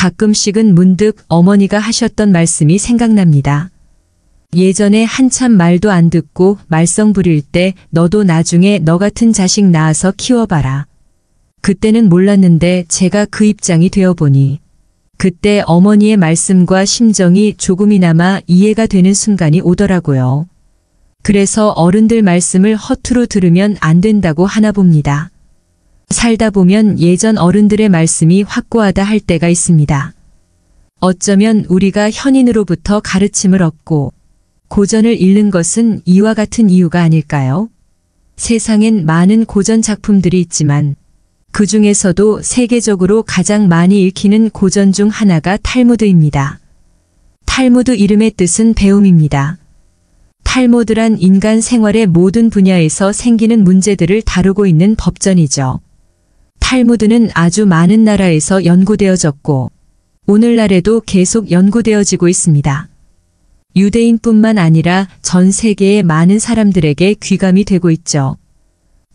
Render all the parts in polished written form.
가끔씩은 문득 어머니가 하셨던 말씀이 생각납니다. 예전에 한참 말도 안 듣고 말썽 부릴 때 너도 나중에 너 같은 자식 낳아서 키워봐라. 그때는 몰랐는데 제가 그 입장이 되어보니 그때 어머니의 말씀과 심정이 조금이나마 이해가 되는 순간이 오더라고요. 그래서 어른들 말씀을 허투루 들으면 안 된다고 하나 봅니다. 살다 보면 예전 어른들의 말씀이 확고하다 할 때가 있습니다. 어쩌면 우리가 현인으로부터 가르침을 얻고 고전을 읽는 것은 이와 같은 이유가 아닐까요? 세상엔 많은 고전 작품들이 있지만 그 중에서도 세계적으로 가장 많이 읽히는 고전 중 하나가 탈무드입니다. 탈무드 이름의 뜻은 배움입니다. 탈무드란 인간 생활의 모든 분야에서 생기는 문제들을 다루고 있는 법전이죠. 탈무드는 아주 많은 나라에서 연구되어졌고 오늘날에도 계속 연구되어지고 있습니다. 유대인뿐만 아니라 전 세계의 많은 사람들에게 귀감이 되고 있죠.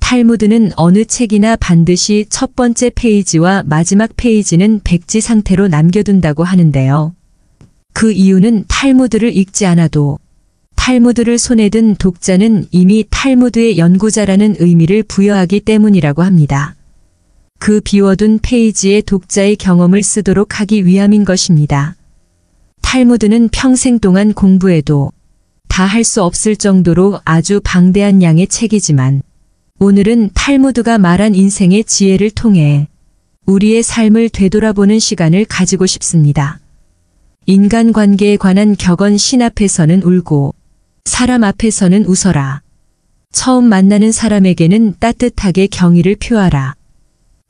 탈무드는 어느 책이나 반드시 첫 번째 페이지와 마지막 페이지는 백지 상태로 남겨둔다고 하는데요. 그 이유는 탈무드를 읽지 않아도 탈무드를 손에 든 독자는 이미 탈무드의 연구자라는 의미를 부여하기 때문이라고 합니다. 그 비워둔 페이지에 독자의 경험을 쓰도록 하기 위함인 것입니다. 탈무드는 평생 동안 공부해도 다 할 수 없을 정도로 아주 방대한 양의 책이지만 오늘은 탈무드가 말한 인생의 지혜를 통해 우리의 삶을 되돌아보는 시간을 가지고 싶습니다. 인간관계에 관한 격언 신 앞에서는 울고 사람 앞에서는 웃어라. 처음 만나는 사람에게는 따뜻하게 경의를 표하라.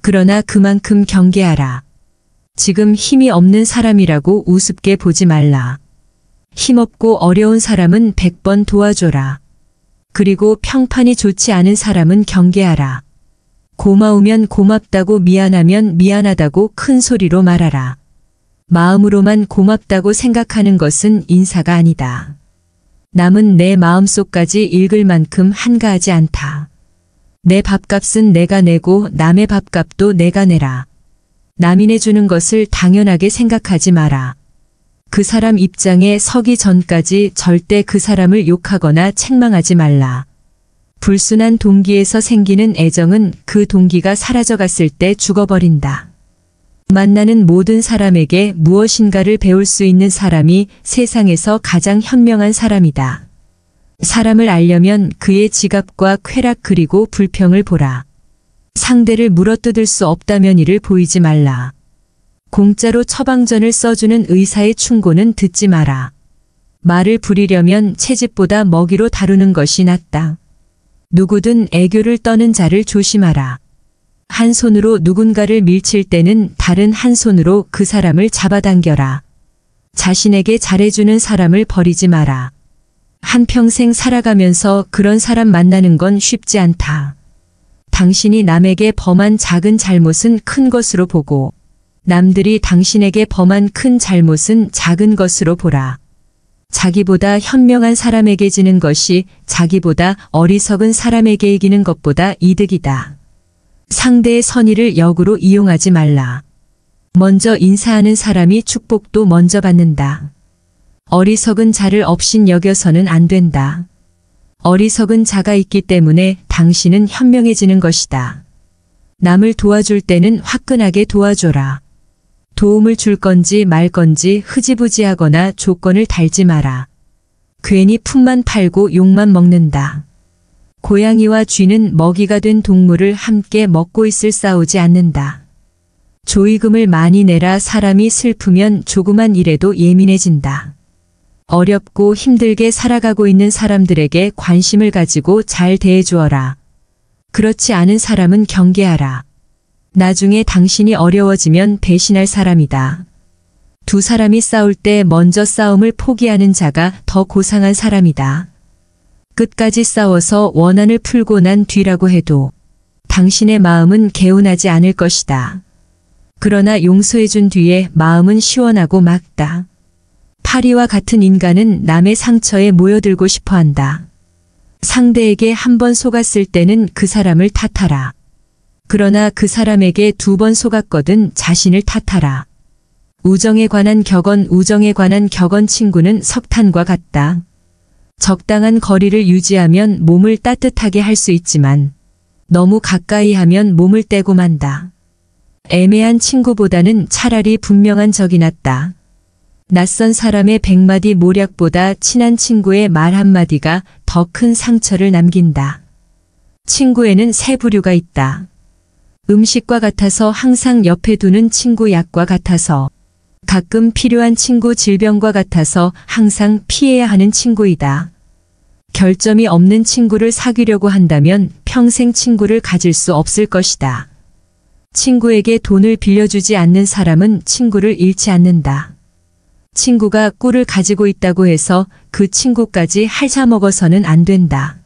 그러나 그만큼 경계하라. 지금 힘이 없는 사람이라고 우습게 보지 말라. 힘없고 어려운 사람은 100번 도와줘라. 그리고 평판이 좋지 않은 사람은 경계하라. 고마우면 고맙다고 미안하면 미안하다고 큰 소리로 말하라. 마음으로만 고맙다고 생각하는 것은 인사가 아니다. 남은 내 마음속까지 읽을 만큼 한가하지 않다. 내 밥값은 내가 내고 남의 밥값도 내가 내라. 남이 내주는 것을 당연하게 생각하지 마라. 그 사람 입장에 서기 전까지 절대 그 사람을 욕하거나 책망하지 말라. 불순한 동기에서 생기는 애정은 그 동기가 사라져갔을 때 죽어버린다. 만나는 모든 사람에게 무엇인가를 배울 수 있는 사람이 세상에서 가장 현명한 사람이다. 사람을 알려면 그의 지갑과 쾌락 그리고 불평을 보라. 상대를 물어뜯을 수 없다면 이를 보이지 말라. 공짜로 처방전을 써주는 의사의 충고는 듣지 마라. 말을 부리려면 채집보다 먹이로 다루는 것이 낫다. 누구든 애교를 떠는 자를 조심하라. 한 손으로 누군가를 밀칠 때는 다른 한 손으로 그 사람을 잡아당겨라. 자신에게 잘해주는 사람을 버리지 마라. 한평생 살아가면서 그런 사람 만나는 건 쉽지 않다. 당신이 남에게 범한 작은 잘못은 큰 것으로 보고 남들이 당신에게 범한 큰 잘못은 작은 것으로 보라. 자기보다 현명한 사람에게 지는 것이 자기보다 어리석은 사람에게 이기는 것보다 이득이다. 상대의 선의를 역으로 이용하지 말라. 먼저 인사하는 사람이 축복도 먼저 받는다. 어리석은 자를 업신 여겨서는 안 된다. 어리석은 자가 있기 때문에 당신은 현명해지는 것이다. 남을 도와줄 때는 화끈하게 도와줘라. 도움을 줄 건지 말 건지 흐지부지하거나 조건을 달지 마라. 괜히 품만 팔고 욕만 먹는다. 고양이와 쥐는 먹이가 된 동물을 함께 먹고 있을 싸우지 않는다. 조의금을 많이 내라. 사람이 슬프면 조그만 일에도 예민해진다. 어렵고 힘들게 살아가고 있는 사람들에게 관심을 가지고 잘 대해주어라. 그렇지 않은 사람은 경계하라. 나중에 당신이 어려워지면 배신할 사람이다. 두 사람이 싸울 때 먼저 싸움을 포기하는 자가 더 고상한 사람이다. 끝까지 싸워서 원한을 풀고 난 뒤라고 해도 당신의 마음은 개운하지 않을 것이다. 그러나 용서해준 뒤에 마음은 시원하고 맑다. 파리와 같은 인간은 남의 상처에 모여들고 싶어한다. 상대에게 한 번 속았을 때는 그 사람을 탓하라. 그러나 그 사람에게 2번 속았거든 자신을 탓하라. 우정에 관한 격언 친구는 석탄과 같다. 적당한 거리를 유지하면 몸을 따뜻하게 할 수 있지만 너무 가까이 하면 몸을 떼고 만다. 애매한 친구보다는 차라리 분명한 적이 낫다. 낯선 사람의 100마디 모략보다 친한 친구의 말 한마디가 더 큰 상처를 남긴다. 친구에는 세 부류가 있다. 음식과 같아서 항상 옆에 두는 친구, 약과 같아서 가끔 필요한 친구, 질병과 같아서 항상 피해야 하는 친구이다. 결점이 없는 친구를 사귀려고 한다면 평생 친구를 가질 수 없을 것이다. 친구에게 돈을 빌려주지 않는 사람은 친구를 잃지 않는다. 친구가 꿀을 가지고 있다고 해서 그 친구까지 핥아먹어서는 안 된다.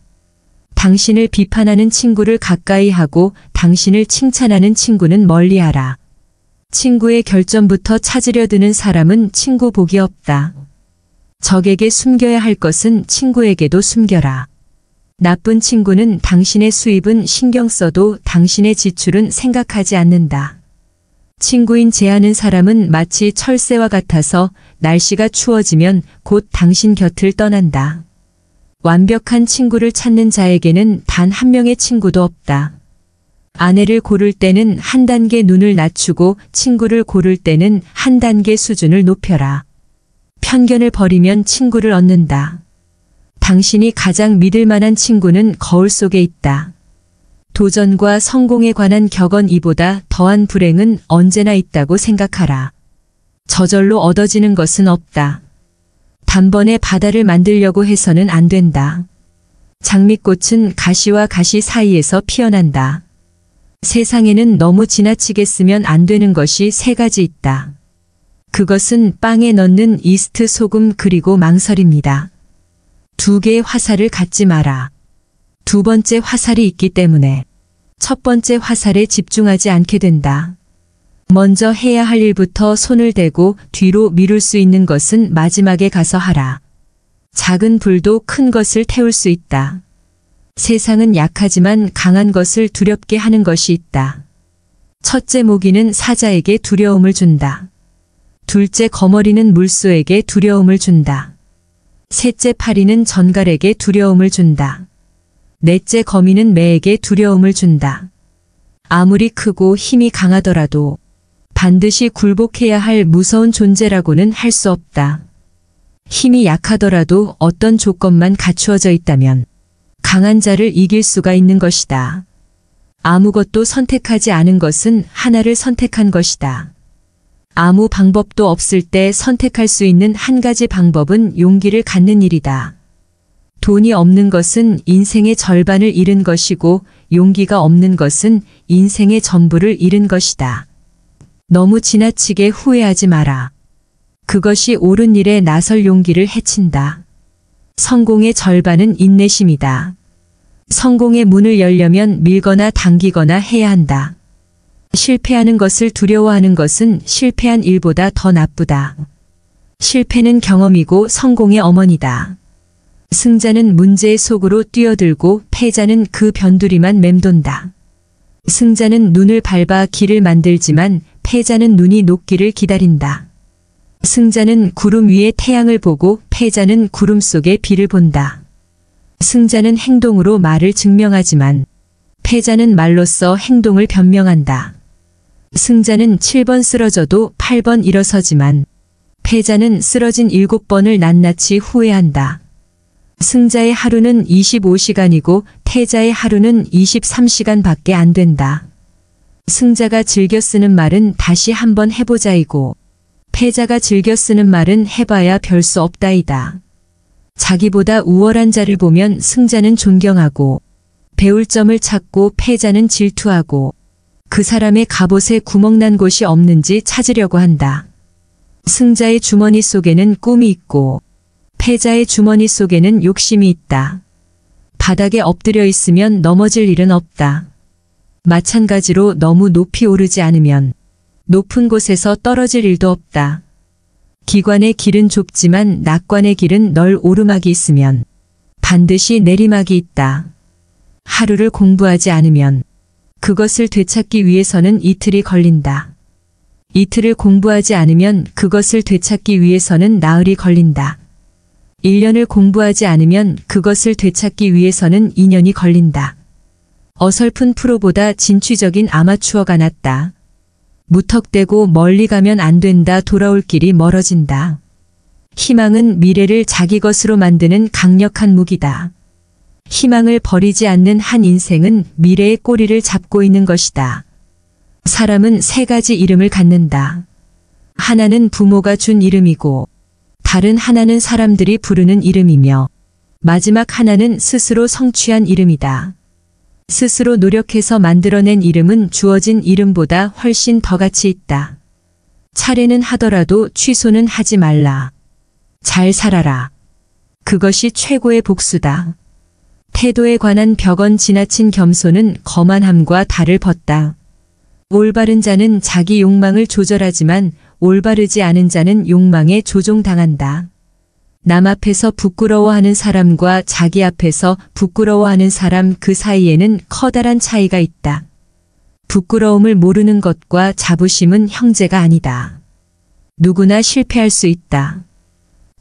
당신을 비판하는 친구를 가까이 하고 당신을 칭찬하는 친구는 멀리하라. 친구의 결점부터 찾으려 드는 사람은 친구 복이 없다. 적에게 숨겨야 할 것은 친구에게도 숨겨라. 나쁜 친구는 당신의 수입은 신경 써도 당신의 지출은 생각하지 않는다. 친구인 제하는 사람은 마치 철새와 같아서 날씨가 추워지면 곧 당신 곁을 떠난다. 완벽한 친구를 찾는 자에게는 단 한 명의 친구도 없다. 아내를 고를 때는 한 단계 눈을 낮추고 친구를 고를 때는 한 단계 수준을 높여라. 편견을 버리면 친구를 얻는다. 당신이 가장 믿을 만한 친구는 거울 속에 있다. 도전과 성공에 관한 격언 이보다 더한 불행은 언제나 있다고 생각하라. 저절로 얻어지는 것은 없다. 단번에 바다를 만들려고 해서는 안 된다. 장미꽃은 가시와 가시 사이에서 피어난다. 세상에는 너무 지나치게 쓰면 안 되는 것이 세 가지 있다. 그것은 빵에 넣는 이스트, 소금, 그리고 망설입니다. 두 개의 화살을 갖지 마라. 두 번째 화살이 있기 때문에 첫 번째 화살에 집중하지 않게 된다. 먼저 해야 할 일부터 손을 대고 뒤로 미룰 수 있는 것은 마지막에 가서 하라. 작은 불도 큰 것을 태울 수 있다. 세상은 약하지만 강한 것을 두렵게 하는 것이 있다. 첫째 모기는 사자에게 두려움을 준다. 둘째 거머리는 물소에게 두려움을 준다. 셋째 파리는 전갈에게 두려움을 준다. 넷째 거미는 매에게 두려움을 준다. 아무리 크고 힘이 강하더라도 반드시 굴복해야 할 무서운 존재라고는 할 수 없다. 힘이 약하더라도 어떤 조건만 갖추어져 있다면 강한 자를 이길 수가 있는 것이다. 아무것도 선택하지 않은 것은 하나를 선택한 것이다. 아무 방법도 없을 때 선택할 수 있는 한 가지 방법은 용기를 갖는 일이다. 돈이 없는 것은 인생의 절반을 잃은 것이고 용기가 없는 것은 인생의 전부를 잃은 것이다. 너무 지나치게 후회하지 마라. 그것이 옳은 일에 나설 용기를 해친다. 성공의 절반은 인내심이다. 성공의 문을 열려면 밀거나 당기거나 해야 한다. 실패하는 것을 두려워하는 것은 실패한 일보다 더 나쁘다. 실패는 경험이고 성공의 어머니다. 승자는 문제의 속으로 뛰어들고 패자는 그 변두리만 맴돈다. 승자는 눈을 밟아 길을 만들지만 패자는 눈이 녹기를 기다린다. 승자는 구름 위에 태양을 보고 패자는 구름 속에 비를 본다. 승자는 행동으로 말을 증명하지만 패자는 말로써 행동을 변명한다. 승자는 7번 쓰러져도 8번 일어서지만 패자는 쓰러진 7번을 낱낱이 후회한다. 승자의 하루는 25시간이고 패자의 하루는 23시간밖에 안 된다. 승자가 즐겨 쓰는 말은 다시 한번 해보자이고 패자가 즐겨 쓰는 말은 해봐야 별 수 없다이다. 자기보다 우월한 자를 보면 승자는 존경하고 배울 점을 찾고 패자는 질투하고 그 사람의 갑옷에 구멍난 곳이 없는지 찾으려고 한다. 승자의 주머니 속에는 꿈이 있고 패자의 주머니 속에는 욕심이 있다. 바닥에 엎드려 있으면 넘어질 일은 없다. 마찬가지로 너무 높이 오르지 않으면 높은 곳에서 떨어질 일도 없다. 기관의 길은 좁지만 낙관의 길은 오르막이 있으면 반드시 내리막이 있다. 하루를 공부하지 않으면 그것을 되찾기 위해서는 이틀이 걸린다. 이틀을 공부하지 않으면 그것을 되찾기 위해서는 나흘이 걸린다. 1년을 공부하지 않으면 그것을 되찾기 위해서는 2년이 걸린다. 어설픈 프로보다 진취적인 아마추어가 낫다. 무턱대고 멀리 가면 안 된다. 돌아올 길이 멀어진다. 희망은 미래를 자기 것으로 만드는 강력한 무기다. 희망을 버리지 않는 한 인생은 미래의 꼬리를 잡고 있는 것이다. 사람은 세 가지 이름을 갖는다. 하나는 부모가 준 이름이고, 다른 하나는 사람들이 부르는 이름이며, 마지막 하나는 스스로 성취한 이름이다. 스스로 노력해서 만들어낸 이름은 주어진 이름보다 훨씬 더 가치 있다. 차례는 하더라도 취소는 하지 말라. 잘 살아라. 그것이 최고의 복수다. 태도에 관한 벽언 지나친 겸손은 거만함과 달을 벗다. 올바른 자는 자기 욕망을 조절하지만 올바르지 않은 자는 욕망에 조종당한다. 남 앞에서 부끄러워하는 사람과 자기 앞에서 부끄러워하는 사람 그 사이에는 커다란 차이가 있다. 부끄러움을 모르는 것과 자부심은 형제가 아니다. 누구나 실패할 수 있다.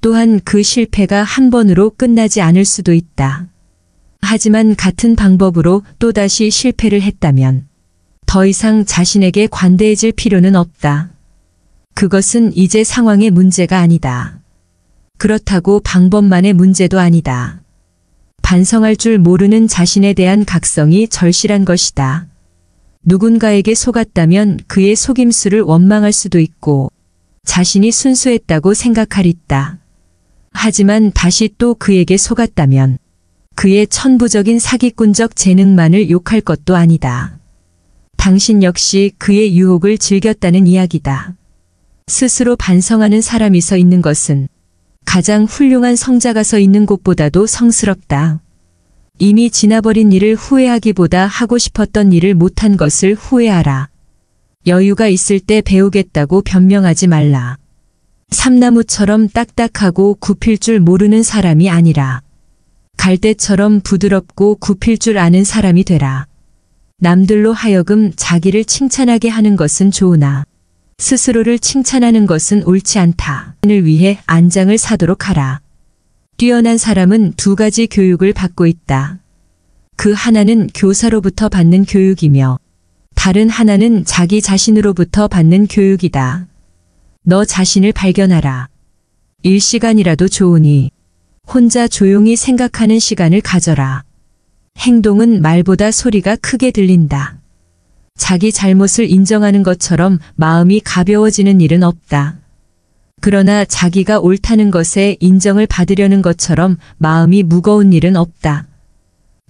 또한 그 실패가 한 번으로 끝나지 않을 수도 있다. 하지만 같은 방법으로 또다시 실패를 했다면 더 이상 자신에게 관대해질 필요는 없다. 그것은 이제 상황의 문제가 아니다. 그렇다고 방법만의 문제도 아니다. 반성할 줄 모르는 자신에 대한 각성이 절실한 것이다. 누군가에게 속았다면 그의 속임수를 원망할 수도 있고 자신이 순수했다고 생각할 있다. 하지만 다시 또 그에게 속았다면 그의 천부적인 사기꾼적 재능만을 욕할 것도 아니다. 당신 역시 그의 유혹을 즐겼다는 이야기다. 스스로 반성하는 사람이 서 있는 것은 가장 훌륭한 성자가 서 있는 곳보다도 성스럽다. 이미 지나버린 일을 후회하기보다 하고 싶었던 일을 못한 것을 후회하라. 여유가 있을 때 배우겠다고 변명하지 말라. 삼나무처럼 딱딱하고 굽힐 줄 모르는 사람이 아니라 갈대처럼 부드럽고 굽힐 줄 아는 사람이 되라. 남들로 하여금 자기를 칭찬하게 하는 것은 좋으나 스스로를 칭찬하는 것은 옳지 않다. 을 위해 안장을 사도록 하라. 뛰어난 사람은 두 가지 교육을 받고 있다. 그 하나는 교사로부터 받는 교육이며 다른 하나는 자기 자신으로부터 받는 교육이다. 너 자신을 발견하라. 일시간이라도 좋으니 혼자 조용히 생각하는 시간을 가져라. 행동은 말보다 소리가 크게 들린다. 자기 잘못을 인정하는 것처럼 마음이 가벼워지는 일은 없다. 그러나 자기가 옳다는 것에 인정을 받으려는 것처럼 마음이 무거운 일은 없다.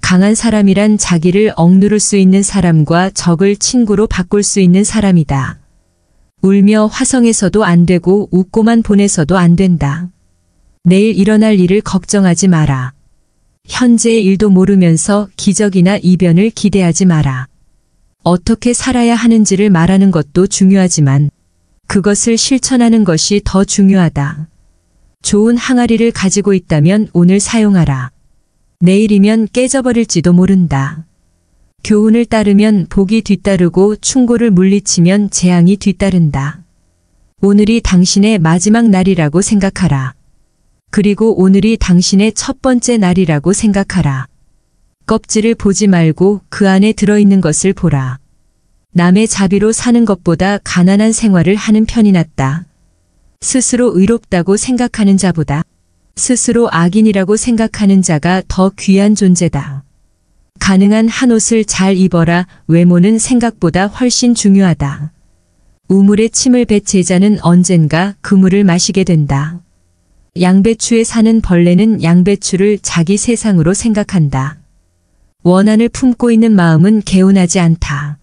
강한 사람이란 자기를 억누를 수 있는 사람과 적을 친구로 바꿀 수 있는 사람이다. 울며 화성에서도 안 되고 웃고만 보내서도 안 된다. 내일 일어날 일을 걱정하지 마라. 현재의 일도 모르면서 기적이나 이변을 기대하지 마라. 어떻게 살아야 하는지를 말하는 것도 중요하지만 그것을 실천하는 것이 더 중요하다. 좋은 항아리를 가지고 있다면 오늘 사용하라. 내일이면 깨져버릴지도 모른다. 교훈을 따르면 복이 뒤따르고 충고를 물리치면 재앙이 뒤따른다. 오늘이 당신의 마지막 날이라고 생각하라. 그리고 오늘이 당신의 첫 번째 날이라고 생각하라. 껍질을 보지 말고 그 안에 들어있는 것을 보라. 남의 자비로 사는 것보다 가난한 생활을 하는 편이 낫다. 스스로 의롭다고 생각하는 자보다 스스로 악인이라고 생각하는 자가 더 귀한 존재다. 가능한 한 옷을 잘 입어라. 외모는 생각보다 훨씬 중요하다. 우물에 침을 뱉 제자는 언젠가 그 물을 마시게 된다. 양배추에 사는 벌레는 양배추를 자기 세상으로 생각한다. 원한을 품고 있는 마음은 개운하지 않다.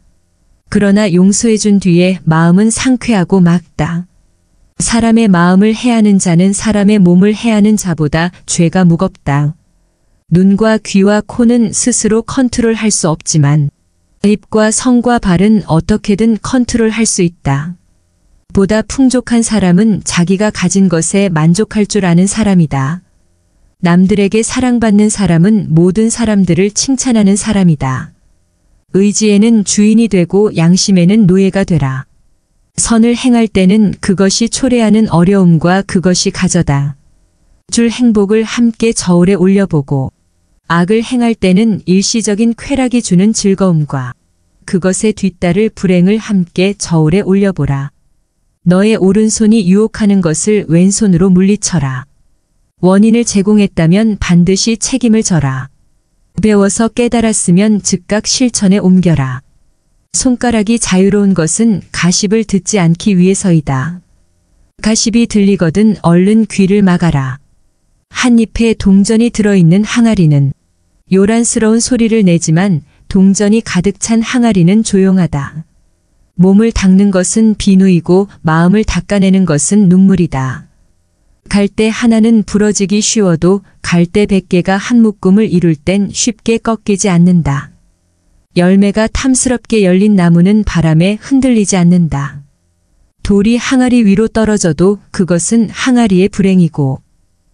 그러나 용서해준 뒤에 마음은 상쾌하고 맑다. 사람의 마음을 해하는 자는 사람의 몸을 해하는 자보다 죄가 무겁다. 눈과 귀와 코는 스스로 컨트롤할 수 없지만 입과 성과 발은 어떻게든 컨트롤할 수 있다. 보다 풍족한 사람은 자기가 가진 것에 만족할 줄 아는 사람이다. 남들에게 사랑받는 사람은 모든 사람들을 칭찬하는 사람이다. 의지에는 주인이 되고 양심에는 노예가 되라. 선을 행할 때는 그것이 초래하는 어려움과 그것이 가져다 줄 행복을 함께 저울에 올려보고, 악을 행할 때는 일시적인 쾌락이 주는 즐거움과 그것에 뒤따를 불행을 함께 저울에 올려보라. 너의 오른손이 유혹하는 것을 왼손으로 물리쳐라. 원인을 제공했다면 반드시 책임을 져라. 배워서 깨달았으면 즉각 실천에 옮겨라. 손가락이 자유로운 것은 가십을 듣지 않기 위해서이다. 가십이 들리거든 얼른 귀를 막아라. 한 잎에 동전이 들어있는 항아리는 요란스러운 소리를 내지만 동전이 가득 찬 항아리는 조용하다. 몸을 닦는 것은 비누이고 마음을 닦아내는 것은 눈물이다. 갈대 하나는 부러지기 쉬워도 갈대 100개가 한 묶음을 이룰 땐 쉽게 꺾이지 않는다. 열매가 탐스럽게 열린 나무는 바람에 흔들리지 않는다. 돌이 항아리 위로 떨어져도 그것은 항아리의 불행이고,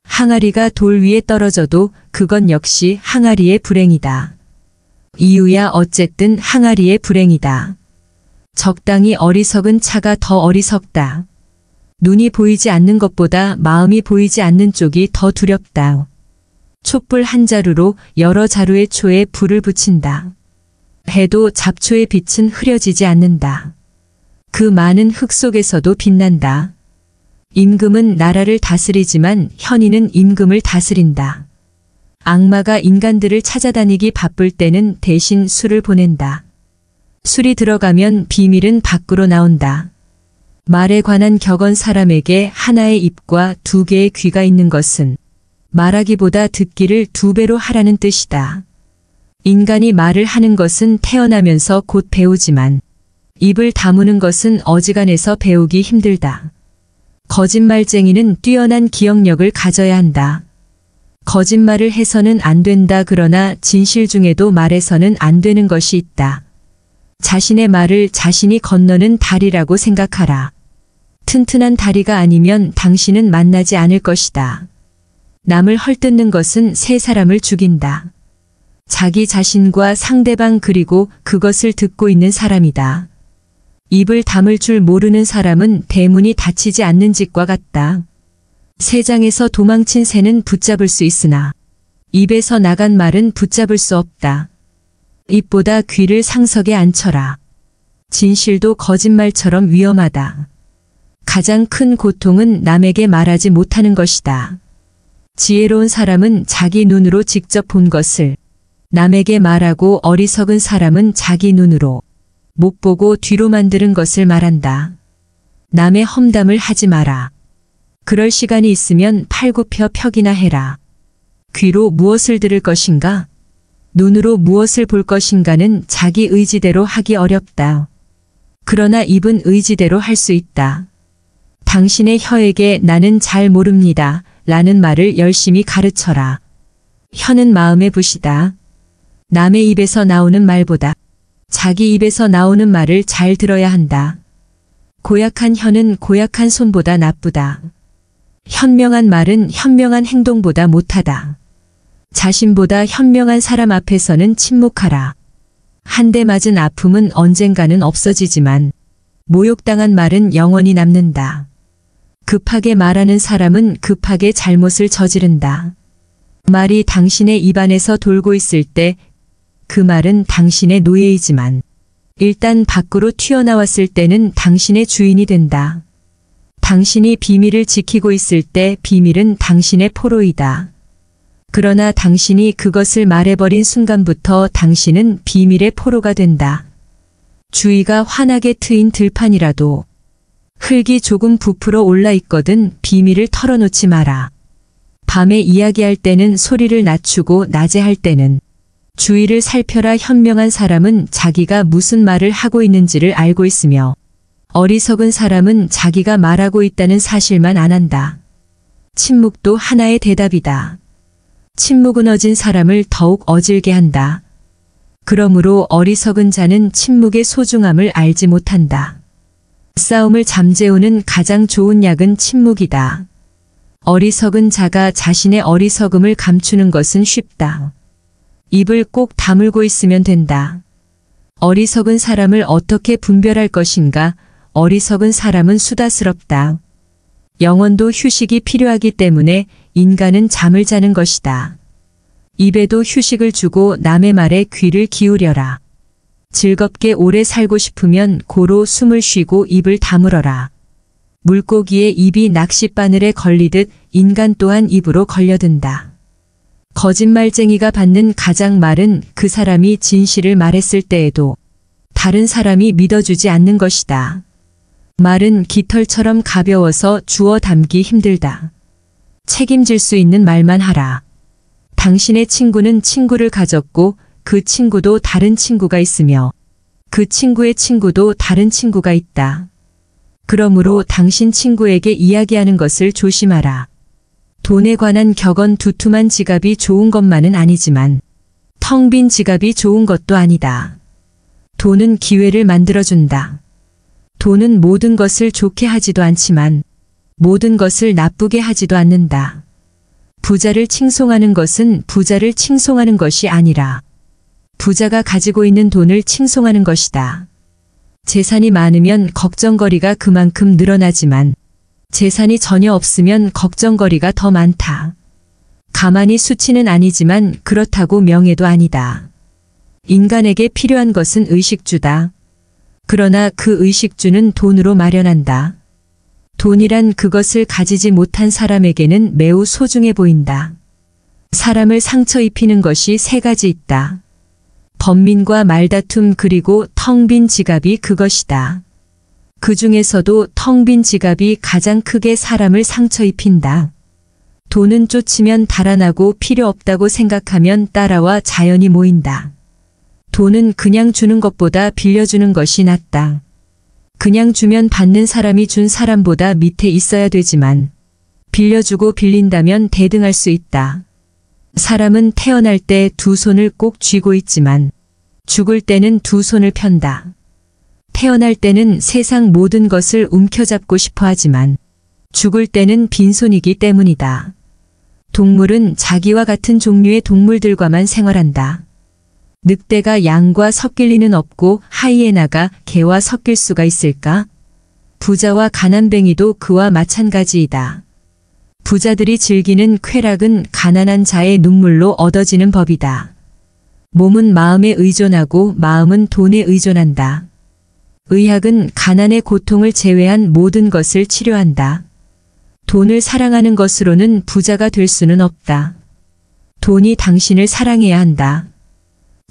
항아리가 돌 위에 떨어져도 그건 역시 항아리의 불행이다. 이유야 어쨌든 항아리의 불행이다. 적당히 어리석은 차가 더 어리석다. 눈이 보이지 않는 것보다 마음이 보이지 않는 쪽이 더 두렵다. 촛불 한 자루로 여러 자루의 초에 불을 붙인다. 해도 잡초의 빛은 흐려지지 않는다. 그 많은 흙 속에서도 빛난다. 임금은 나라를 다스리지만 현인은 임금을 다스린다. 악마가 인간들을 찾아다니기 바쁠 때는 대신 술을 보낸다. 술이 들어가면 비밀은 밖으로 나온다. 말에 관한 격언 사람에게 하나의 입과 2개의 귀가 있는 것은 말하기보다 듣기를 2배로 하라는 뜻이다. 인간이 말을 하는 것은 태어나면서 곧 배우지만 입을 다무는 것은 어지간해서 배우기 힘들다. 거짓말쟁이는 뛰어난 기억력을 가져야 한다. 거짓말을 해서는 안 된다. 그러나 진실 중에도 말해서는 안 되는 것이 있다. 자신의 말을 자신이 건너는 다리라고 생각하라. 튼튼한 다리가 아니면 당신은 만나지 않을 것이다. 남을 헐뜯는 것은 세 사람을 죽인다. 자기 자신과 상대방 그리고 그것을 듣고 있는 사람이다. 입을 다물 줄 모르는 사람은 대문이 닫히지 않는 집과 같다. 새장에서 도망친 새는 붙잡을 수 있으나 입에서 나간 말은 붙잡을 수 없다. 입보다 귀를 상석에 앉혀라. 진실도 거짓말처럼 위험하다. 가장 큰 고통은 남에게 말하지 못하는 것이다. 지혜로운 사람은 자기 눈으로 직접 본 것을 남에게 말하고 어리석은 사람은 자기 눈으로 못 보고 뒤로만 들은 것을 말한다. 남의 험담을 하지 마라. 그럴 시간이 있으면 팔굽혀 펴기나 해라. 귀로 무엇을 들을 것인가? 눈으로 무엇을 볼 것인가는 자기 의지대로 하기 어렵다. 그러나 입은 의지대로 할 수 있다. 당신의 혀에게 나는 잘 모릅니다. 라는 말을 열심히 가르쳐라. 혀는 마음의 붓이다. 남의 입에서 나오는 말보다 자기 입에서 나오는 말을 잘 들어야 한다. 고약한 혀는 고약한 손보다 나쁘다. 현명한 말은 현명한 행동보다 못하다. 자신보다 현명한 사람 앞에서는 침묵하라. 한 대 맞은 아픔은 언젠가는 없어지지만 모욕당한 말은 영원히 남는다. 급하게 말하는 사람은 급하게 잘못을 저지른다. 말이 당신의 입안에서 돌고 있을 때 그 말은 당신의 노예이지만 일단 밖으로 튀어나왔을 때는 당신의 주인이 된다. 당신이 비밀을 지키고 있을 때 비밀은 당신의 포로이다. 그러나 당신이 그것을 말해버린 순간부터 당신은 비밀의 포로가 된다. 주위가 환하게 트인 들판이라도 흙이 조금 부풀어 올라 있거든 비밀을 털어놓지 마라. 밤에 이야기할 때는 소리를 낮추고 낮에 할 때는 주위를 살펴라. 현명한 사람은 자기가 무슨 말을 하고 있는지를 알고 있으며 어리석은 사람은 자기가 말하고 있다는 사실만 안 한다. 침묵도 하나의 대답이다. 침묵은 어진 사람을 더욱 어질게 한다. 그러므로 어리석은 자는 침묵의 소중함을 알지 못한다. 싸움을 잠재우는 가장 좋은 약은 침묵이다. 어리석은 자가 자신의 어리석음을 감추는 것은 쉽다. 입을 꼭 다물고 있으면 된다. 어리석은 사람을 어떻게 분별할 것인가? 어리석은 사람은 수다스럽다. 영혼도 휴식이 필요하기 때문에 인간은 잠을 자는 것이다. 입에도 휴식을 주고 남의 말에 귀를 기울여라. 즐겁게 오래 살고 싶으면 고로 숨을 쉬고 입을 다물어라. 물고기의 입이 낚싯바늘에 걸리듯 인간 또한 입으로 걸려든다. 거짓말쟁이가 받는 가장 말은 그 사람이 진실을 말했을 때에도 다른 사람이 믿어주지 않는 것이다. 말은 깃털처럼 가벼워서 주워 담기 힘들다. 책임질 수 있는 말만 하라. 당신의 친구는 친구를 가졌고 그 친구도 다른 친구가 있으며 그 친구의 친구도 다른 친구가 있다. 그러므로 당신 친구에게 이야기하는 것을 조심하라. 돈에 관한 격언 두툼한 지갑이 좋은 것만은 아니지만 텅 빈 지갑이 좋은 것도 아니다. 돈은 기회를 만들어준다. 돈은 모든 것을 좋게 하지도 않지만 모든 것을 나쁘게 하지도 않는다. 부자를 칭송하는 것은 부자를 칭송하는 것이 아니라 부자가 가지고 있는 돈을 칭송하는 것이다. 재산이 많으면 걱정거리가 그만큼 늘어나지만 재산이 전혀 없으면 걱정거리가 더 많다. 가만히 수치는 아니지만 그렇다고 명예도 아니다. 인간에게 필요한 것은 의식주다. 그러나 그 의식주는 돈으로 마련한다. 돈이란 그것을 가지지 못한 사람에게는 매우 소중해 보인다. 사람을 상처 입히는 것이 세 가지 있다. 번민과 말다툼 그리고 텅 빈 지갑이 그것이다. 그 중에서도 텅 빈 지갑이 가장 크게 사람을 상처 입힌다. 돈은 쫓으면 달아나고 필요 없다고 생각하면 따라와 자연이 모인다. 돈은 그냥 주는 것보다 빌려주는 것이 낫다. 그냥 주면 받는 사람이 준 사람보다 밑에 있어야 되지만 빌려주고 빌린다면 대등할 수 있다. 사람은 태어날 때 두 손을 꼭 쥐고 있지만 죽을 때는 두 손을 편다. 태어날 때는 세상 모든 것을 움켜잡고 싶어 하지만 죽을 때는 빈손이기 때문이다. 동물은 자기와 같은 종류의 동물들과만 생활한다. 늑대가 양과 섞일 리는 없고 하이에나가 개와 섞일 수가 있을까? 부자와 가난뱅이도 그와 마찬가지이다. 부자들이 즐기는 쾌락은 가난한 자의 눈물로 얻어지는 법이다. 몸은 마음에 의존하고 마음은 돈에 의존한다. 의학은 가난의 고통을 제외한 모든 것을 치료한다. 돈을 사랑하는 것으로는 부자가 될 수는 없다. 돈이 당신을 사랑해야 한다.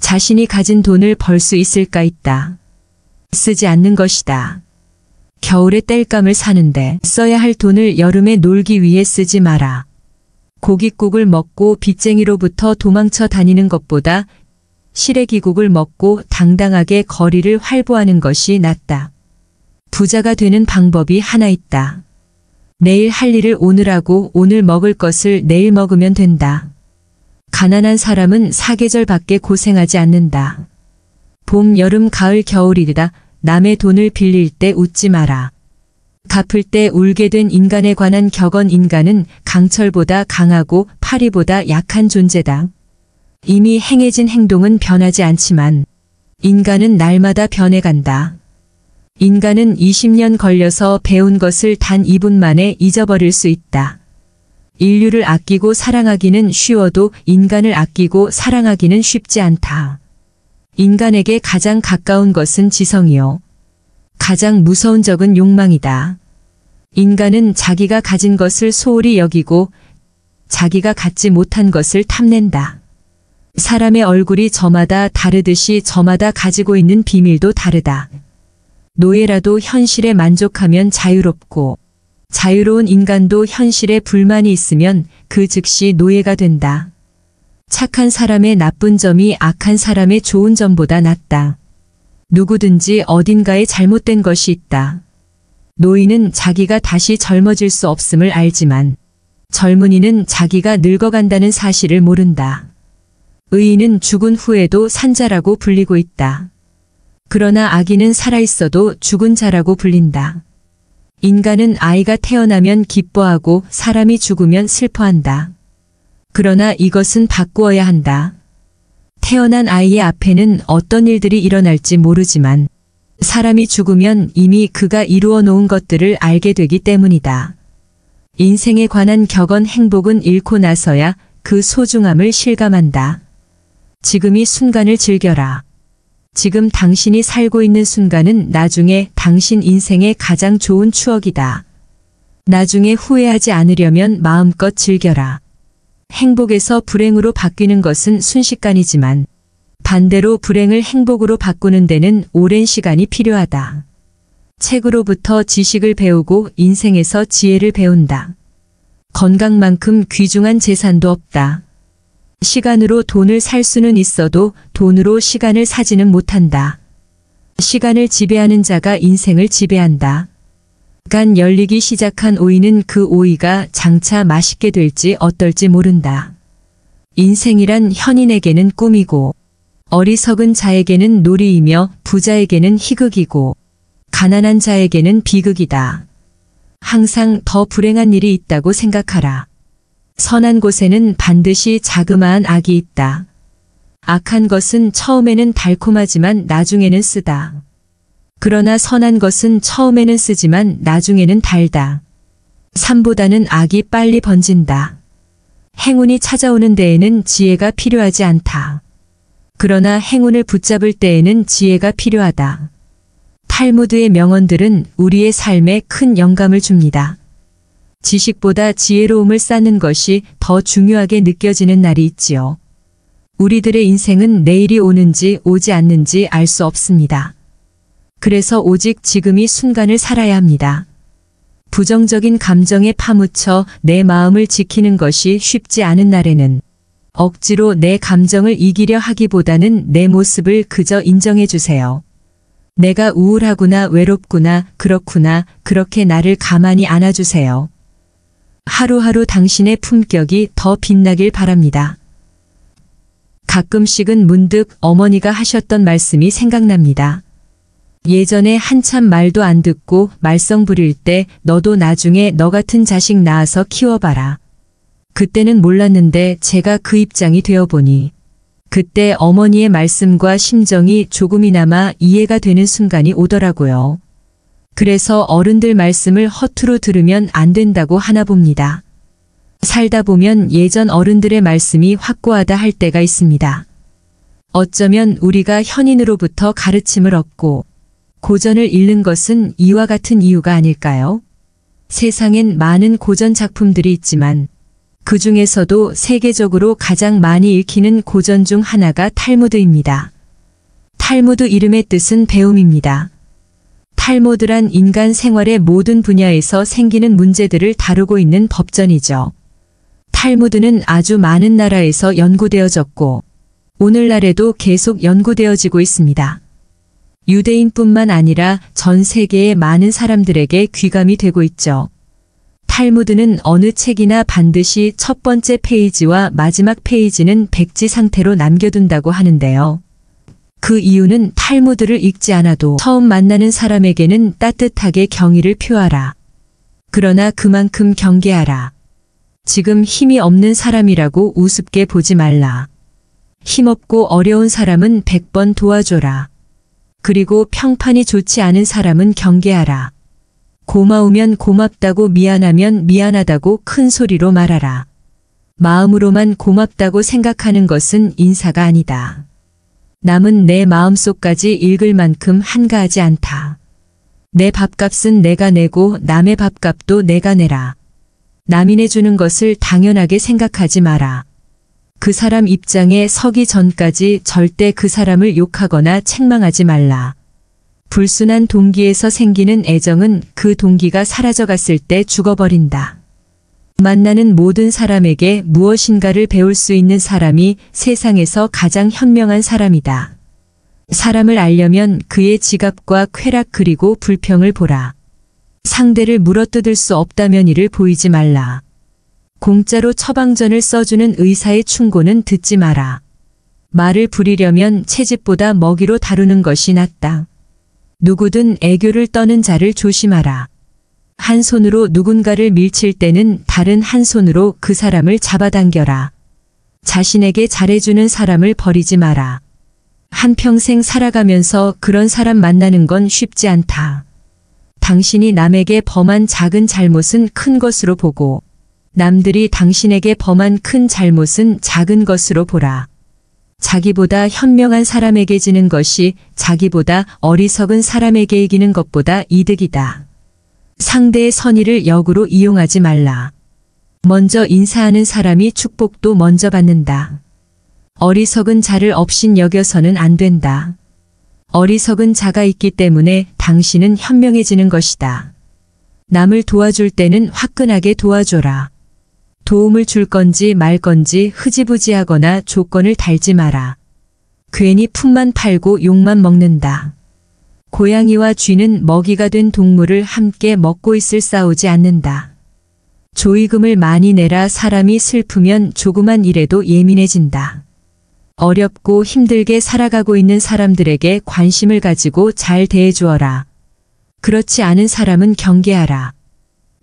자신이 가진 돈을 벌 수 있을까 있다. 쓰지 않는 것이다. 겨울에 땔감을 사는데 써야 할 돈을 여름에 놀기 위해 쓰지 마라. 고깃국을 먹고 빚쟁이로부터 도망쳐 다니는 것보다 시래기국을 먹고 당당하게 거리를 활보하는 것이 낫다. 부자가 되는 방법이 하나 있다. 내일 할 일을 오늘 하고 오늘 먹을 것을 내일 먹으면 된다. 가난한 사람은 사계절밖에 고생하지 않는다. 봄, 여름, 가을, 겨울이다. 남의 돈을 빌릴 때 웃지 마라. 갚을 때 울게 된 인간에 관한 격언. 인간은 강철보다 강하고 파리보다 약한 존재다. 이미 행해진 행동은 변하지 않지만 인간은 날마다 변해간다. 인간은 20년 걸려서 배운 것을 단 2분 만에 잊어버릴 수 있다. 인류를 아끼고 사랑하기는 쉬워도 인간을 아끼고 사랑하기는 쉽지 않다. 인간에게 가장 가까운 것은 지성이요. 가장 무서운 적은 욕망이다. 인간은 자기가 가진 것을 소홀히 여기고 자기가 갖지 못한 것을 탐낸다. 사람의 얼굴이 저마다 다르듯이 저마다 가지고 있는 비밀도 다르다. 노예라도 현실에 만족하면 자유롭고 자유로운 인간도 현실에 불만이 있으면 그 즉시 노예가 된다. 착한 사람의 나쁜 점이 악한 사람의 좋은 점보다 낫다. 누구든지 어딘가에 잘못된 것이 있다. 노인은 자기가 다시 젊어질 수 없음을 알지만 젊은이는 자기가 늙어간다는 사실을 모른다. 의인은 죽은 후에도 산자라고 불리고 있다. 그러나 악인은 살아있어도 죽은 자라고 불린다. 인간은 아이가 태어나면 기뻐하고 사람이 죽으면 슬퍼한다. 그러나 이것은 바꾸어야 한다. 태어난 아이의 앞에는 어떤 일들이 일어날지 모르지만 사람이 죽으면 이미 그가 이루어 놓은 것들을 알게 되기 때문이다. 인생에 관한 격언 행복은 잃고 나서야 그 소중함을 실감한다. 지금 이 순간을 즐겨라. 지금 당신이 살고 있는 순간은 나중에 당신 인생의 가장 좋은 추억이다. 나중에 후회하지 않으려면 마음껏 즐겨라. 행복에서 불행으로 바뀌는 것은 순식간이지만 반대로 불행을 행복으로 바꾸는 데는 오랜 시간이 필요하다. 책으로부터 지식을 배우고 인생에서 지혜를 배운다. 건강만큼 귀중한 재산도 없다. 시간으로 돈을 살 수는 있어도 돈으로 시간을 사지는 못한다. 시간을 지배하는 자가 인생을 지배한다. 간 열리기 시작한 오이는 그 오이가 장차 맛있게 될지 어떨지 모른다. 인생이란 현인에게는 꿈이고 어리석은 자에게는 놀이이며 부자에게는 희극이고 가난한 자에게는 비극이다. 항상 더 불행한 일이 있다고 생각하라. 선한 곳에는 반드시 자그마한 악이 있다. 악한 것은 처음에는 달콤하지만 나중에는 쓰다. 그러나 선한 것은 처음에는 쓰지만 나중에는 달다. 삶보다는 악이 빨리 번진다. 행운이 찾아오는 데에는 지혜가 필요하지 않다. 그러나 행운을 붙잡을 때에는 지혜가 필요하다. 탈무드의 명언들은 우리의 삶에 큰 영감을 줍니다. 지식보다 지혜로움을 쌓는 것이 더 중요하게 느껴지는 날이 있지요. 우리들의 인생은 내일이 오는지 오지 않는지 알 수 없습니다. 그래서 오직 지금 이 순간을 살아야 합니다. 부정적인 감정에 파묻혀 내 마음을 지키는 것이 쉽지 않은 날에는 억지로 내 감정을 이기려 하기보다는 내 모습을 그저 인정해 주세요. 내가 우울하구나, 외롭구나, 그렇구나, 그렇게 나를 가만히 안아주세요. 하루하루 당신의 품격이 더 빛나길 바랍니다. 가끔씩은 문득 어머니가 하셨던 말씀이 생각납니다. 예전에 한참 말도 안 듣고 말썽 부릴 때 너도 나중에 너 같은 자식 낳아서 키워봐라. 그때는 몰랐는데 제가 그 입장이 되어보니 그때 어머니의 말씀과 심정이 조금이나마 이해가 되는 순간이 오더라고요. 그래서 어른들 말씀을 허투루 들으면 안 된다고 하나 봅니다. 살다 보면 예전 어른들의 말씀이 확고하다 할 때가 있습니다. 어쩌면 우리가 현인으로부터 가르침을 얻고 고전을 읽는 것은 이와 같은 이유가 아닐까요? 세상엔 많은 고전 작품들이 있지만 그 중에서도 세계적으로 가장 많이 읽히는 고전 중 하나가 탈무드입니다. 탈무드 이름의 뜻은 배움입니다. 탈무드란 인간 생활의 모든 분야에서 생기는 문제들을 다루고 있는 법전이죠. 탈무드는 아주 많은 나라에서 연구되어졌고 오늘날에도 계속 연구되어지고 있습니다. 유대인뿐만 아니라 전 세계의 많은 사람들에게 귀감이 되고 있죠. 탈무드는 어느 책이나 반드시 첫 번째 페이지와 마지막 페이지는 백지 상태로 남겨둔다고 하는데요. 그 이유는 탈무드를 읽지 않아도 처음 만나는 사람에게는 따뜻하게 경의를 표하라. 그러나 그만큼 경계하라. 지금 힘이 없는 사람이라고 우습게 보지 말라. 힘없고 어려운 사람은 100번 도와줘라. 그리고 평판이 좋지 않은 사람은 경계하라. 고마우면 고맙다고, 미안하면 미안하다고 큰 소리로 말하라. 마음으로만 고맙다고 생각하는 것은 인사가 아니다. 남은 내 마음속까지 읽을 만큼 한가하지 않다. 내 밥값은 내가 내고 남의 밥값도 내가 내라. 남이 내주는 것을 당연하게 생각하지 마라. 그 사람 입장에 서기 전까지 절대 그 사람을 욕하거나 책망하지 말라. 불순한 동기에서 생기는 애정은 그 동기가 사라져갔을 때 죽어버린다. 만나는 모든 사람에게 무엇인가를 배울 수 있는 사람이 세상에서 가장 현명한 사람이다. 사람을 알려면 그의 지갑과 쾌락 그리고 불평을 보라. 상대를 물어뜯을 수 없다면 이를 보이지 말라. 공짜로 처방전을 써주는 의사의 충고는 듣지 마라. 말을 부리려면 채집보다 먹이로 다루는 것이 낫다. 누구든 애교를 떠는 자를 조심하라. 한 손으로 누군가를 밀칠 때는 다른 한 손으로 그 사람을 잡아당겨라. 자신에게 잘해주는 사람을 버리지 마라. 한평생 살아가면서 그런 사람 만나는 건 쉽지 않다. 당신이 남에게 범한 작은 잘못은 큰 것으로 보고 남들이 당신에게 범한 큰 잘못은 작은 것으로 보라. 자기보다 현명한 사람에게 지는 것이 자기보다 어리석은 사람에게 이기는 것보다 이득이다. 상대의 선의를 역으로 이용하지 말라. 먼저 인사하는 사람이 축복도 먼저 받는다. 어리석은 자를 업신 여겨서는 안 된다. 어리석은 자가 있기 때문에 당신은 현명해지는 것이다. 남을 도와줄 때는 화끈하게 도와줘라. 도움을 줄 건지 말 건지 흐지부지하거나 조건을 달지 마라. 괜히 품만 팔고 욕만 먹는다. 고양이와 쥐는 먹이가 된 동물을 함께 먹고 있을 싸우지 않는다. 조의금을 많이 내라. 사람이 슬프면 조그만 일에도 예민해진다. 어렵고 힘들게 살아가고 있는 사람들에게 관심을 가지고 잘 대해주어라. 그렇지 않은 사람은 경계하라.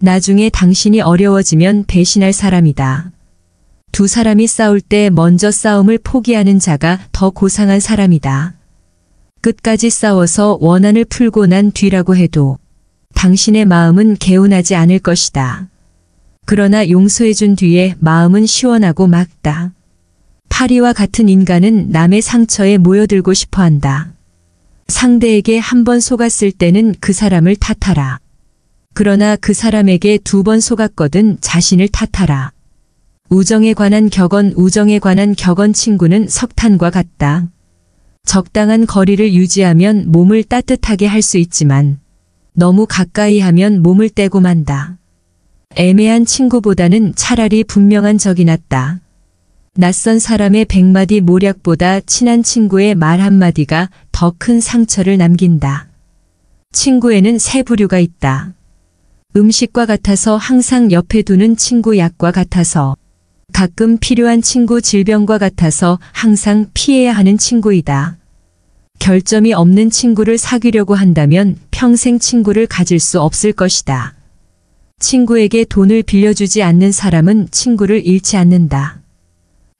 나중에 당신이 어려워지면 배신할 사람이다. 두 사람이 싸울 때 먼저 싸움을 포기하는 자가 더 고상한 사람이다. 끝까지 싸워서 원한을 풀고 난 뒤라고 해도 당신의 마음은 개운하지 않을 것이다. 그러나 용서해준 뒤에 마음은 시원하고 맑다. 파리와 같은 인간은 남의 상처에 모여들고 싶어한다. 상대에게 한 번 속았을 때는 그 사람을 탓하라. 그러나 그 사람에게 두 번 속았거든 자신을 탓하라. 우정에 관한 격언 친구는 석탄과 같다. 적당한 거리를 유지하면 몸을 따뜻하게 할 수 있지만 너무 가까이 하면 몸을 떼고 만다. 애매한 친구보다는 차라리 분명한 적이 낫다. 낯선 사람의 100마디 모략보다 친한 친구의 말 한마디가 더 큰 상처를 남긴다. 친구에는 세 부류가 있다. 음식과 같아서 항상 옆에 두는 친구, 약과 같아서 가끔 필요한 친구, 질병과 같아서 항상 피해야 하는 친구이다. 결점이 없는 친구를 사귀려고 한다면 평생 친구를 가질 수 없을 것이다. 친구에게 돈을 빌려주지 않는 사람은 친구를 잃지 않는다.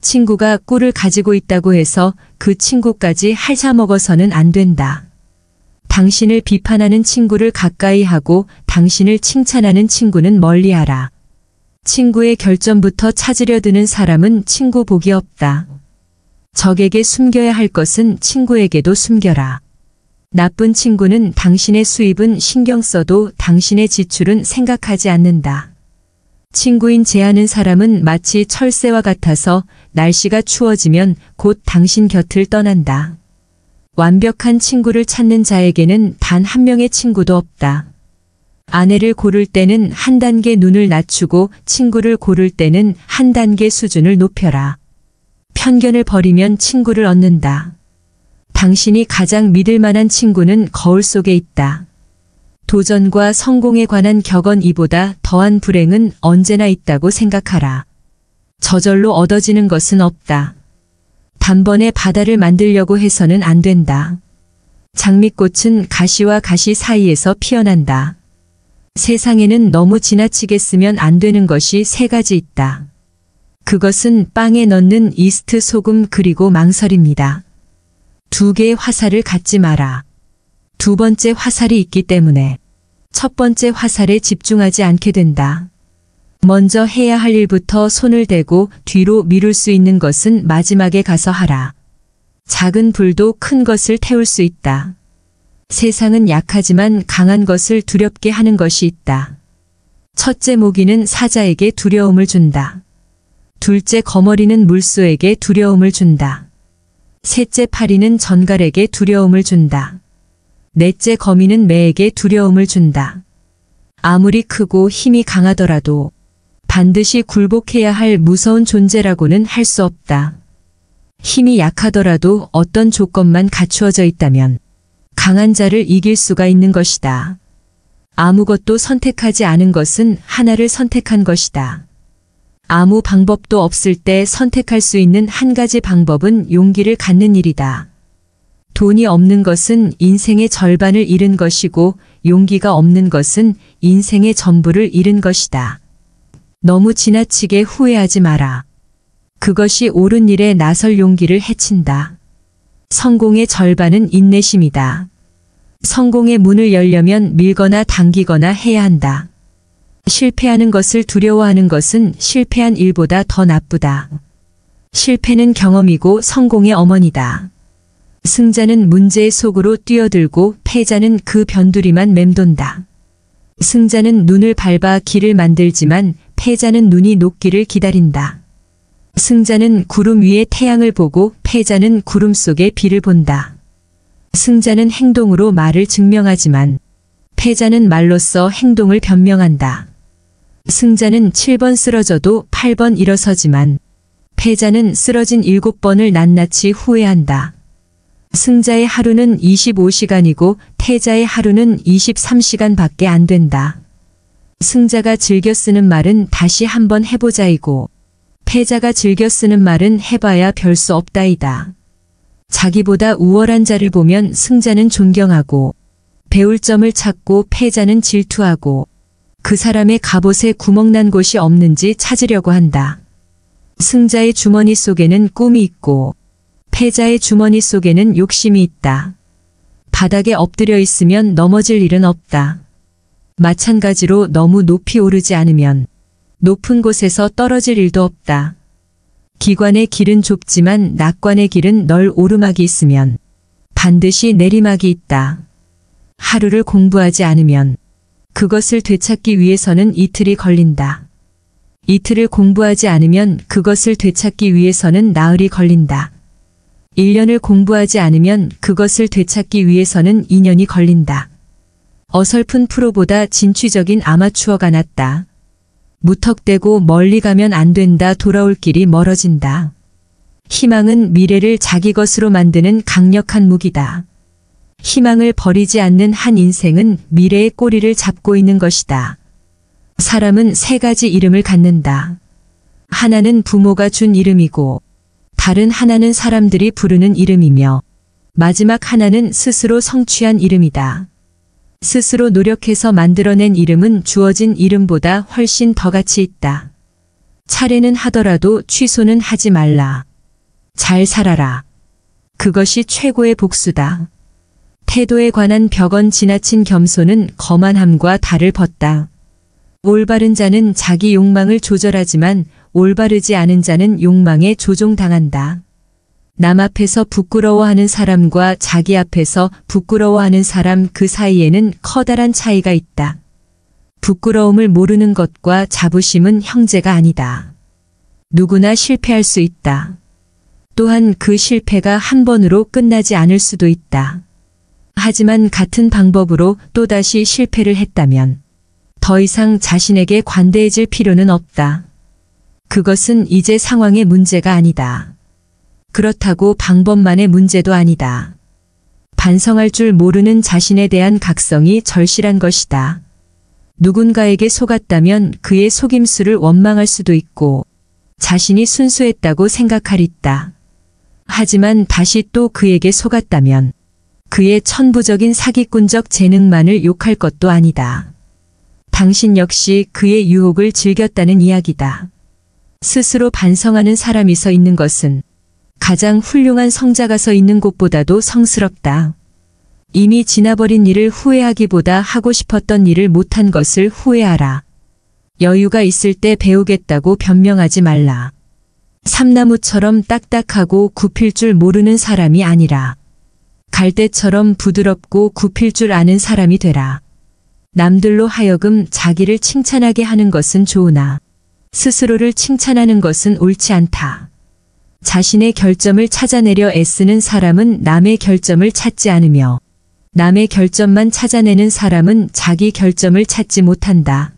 친구가 꿀을 가지고 있다고 해서 그 친구까지 핥아먹어서는 안 된다. 당신을 비판하는 친구를 가까이 하고 당신을 칭찬하는 친구는 멀리하라. 친구의 결점부터 찾으려 드는 사람은 친구 복이 없다. 적에게 숨겨야 할 것은 친구에게도 숨겨라. 나쁜 친구는 당신의 수입은 신경 써도 당신의 지출은 생각하지 않는다. 친구인 제하는 사람은 마치 철새와 같아서 날씨가 추워지면 곧 당신 곁을 떠난다. 완벽한 친구를 찾는 자에게는 단 한 명의 친구도 없다. 아내를 고를 때는 한 단계 눈을 낮추고 친구를 고를 때는 한 단계 수준을 높여라. 편견을 버리면 친구를 얻는다. 당신이 가장 믿을 만한 친구는 거울 속에 있다. 도전과 성공에 관한 격언 이보다 더한 불행은 언제나 있다고 생각하라. 저절로 얻어지는 것은 없다. 단번에 바다를 만들려고 해서는 안 된다. 장미꽃은 가시와 가시 사이에서 피어난다. 세상에는 너무 지나치게 쓰면 안 되는 것이 세 가지 있다. 그것은 빵에 넣는 이스트, 소금, 그리고 망설입니다. 두 개의 화살을 갖지 마라. 두 번째 화살이 있기 때문에 첫 번째 화살에 집중하지 않게 된다. 먼저 해야 할 일부터 손을 대고 뒤로 미룰 수 있는 것은 마지막에 가서 하라. 작은 불도 큰 것을 태울 수 있다. 세상은 약하지만 강한 것을 두렵게 하는 것이 있다. 첫째 모기는 사자에게 두려움을 준다. 둘째 거머리는 물소에게 두려움을 준다. 셋째 파리는 전갈에게 두려움을 준다. 넷째 거미는 매에게 두려움을 준다. 아무리 크고 힘이 강하더라도 반드시 굴복해야 할 무서운 존재라고는 할 수 없다. 힘이 약하더라도 어떤 조건만 갖추어져 있다면 강한 자를 이길 수가 있는 것이다. 아무것도 선택하지 않은 것은 하나를 선택한 것이다. 아무 방법도 없을 때 선택할 수 있는 한 가지 방법은 용기를 갖는 일이다. 돈이 없는 것은 인생의 절반을 잃은 것이고 용기가 없는 것은 인생의 전부를 잃은 것이다. 너무 지나치게 후회하지 마라. 그것이 옳은 일에 나설 용기를 해친다. 성공의 절반은 인내심이다. 성공의 문을 열려면 밀거나 당기거나 해야 한다. 실패하는 것을 두려워하는 것은 실패한 일보다 더 나쁘다. 실패는 경험이고 성공의 어머니다. 승자는 문제의 속으로 뛰어들고 패자는 그 변두리만 맴돈다. 승자는 눈을 밟아 길을 만들지만 패자는 눈이 녹기를 기다린다. 승자는 구름 위에 태양을 보고 패자는 구름 속에 비를 본다. 승자는 행동으로 말을 증명하지만 패자는 말로써 행동을 변명한다. 승자는 7번 쓰러져도 8번 일어서지만 패자는 쓰러진 7번을 낱낱이 후회한다. 승자의 하루는 25시간이고 패자의 하루는 23시간밖에 안 된다. 승자가 즐겨 쓰는 말은 다시 한번 해보자이고 패자가 즐겨 쓰는 말은 해봐야 별 수 없다이다. 자기보다 우월한 자를 보면 승자는 존경하고 배울 점을 찾고 패자는 질투하고 그 사람의 갑옷에 구멍난 곳이 없는지 찾으려고 한다. 승자의 주머니 속에는 꿈이 있고 패자의 주머니 속에는 욕심이 있다. 바닥에 엎드려 있으면 넘어질 일은 없다. 마찬가지로 너무 높이 오르지 않으면 높은 곳에서 떨어질 일도 없다. 기관의 길은 좁지만 낙관의 길은 널 오르막이 있으면 반드시 내리막이 있다. 하루를 공부하지 않으면 그것을 되찾기 위해서는 이틀이 걸린다. 이틀을 공부하지 않으면 그것을 되찾기 위해서는 나흘이 걸린다. 1년을 공부하지 않으면 그것을 되찾기 위해서는 2년이 걸린다. 어설픈 프로보다 진취적인 아마추어가 낫다. 무턱대고 멀리 가면 안 된다. 돌아올 길이 멀어진다. 희망은 미래를 자기 것으로 만드는 강력한 무기다. 희망을 버리지 않는 한 인생은 미래의 꼬리를 잡고 있는 것이다. 사람은 3가지 이름을 갖는다. 하나는 부모가 준 이름이고 다른 하나는 사람들이 부르는 이름이며 마지막 하나는 스스로 성취한 이름이다. 스스로 노력해서 만들어낸 이름은 주어진 이름보다 훨씬 더 가치 있다. 차례는 하더라도 취소는 하지 말라. 잘 살아라. 그것이 최고의 복수다. 태도에 관한 벽언 지나친 겸손은 거만함과 달을 벗다. 올바른 자는 자기 욕망을 조절하지만 올바르지 않은 자는 욕망에 조종당한다. 남 앞에서 부끄러워하는 사람과 자기 앞에서 부끄러워하는 사람 그 사이에는 커다란 차이가 있다. 부끄러움을 모르는 것과 자부심은 형제가 아니다. 누구나 실패할 수 있다. 또한 그 실패가 한 번으로 끝나지 않을 수도 있다. 하지만 같은 방법으로 또다시 실패를 했다면 더 이상 자신에게 관대해질 필요는 없다. 그것은 이제 상황의 문제가 아니다. 그렇다고 방법만의 문제도 아니다. 반성할 줄 모르는 자신에 대한 각성이 절실한 것이다. 누군가에게 속았다면 그의 속임수를 원망할 수도 있고 자신이 순수했다고 생각하리다. 하지만 다시 또 그에게 속았다면 그의 천부적인 사기꾼적 재능만을 욕할 것도 아니다. 당신 역시 그의 유혹을 즐겼다는 이야기다. 스스로 반성하는 사람이 서 있는 것은 가장 훌륭한 성자가 서 있는 곳보다도 성스럽다. 이미 지나버린 일을 후회하기보다 하고 싶었던 일을 못한 것을 후회하라. 여유가 있을 때 배우겠다고 변명하지 말라. 삼나무처럼 딱딱하고 굽힐 줄 모르는 사람이 아니라 갈대처럼 부드럽고 굽힐 줄 아는 사람이 되라. 남들로 하여금 자기를 칭찬하게 하는 것은 좋으나 스스로를 칭찬하는 것은 옳지 않다. 자신의 결점을 찾아내려 애쓰는 사람은 남의 결점을 찾지 않으며 남의 결점만 찾아내는 사람은 자기 결점을 찾지 못한다.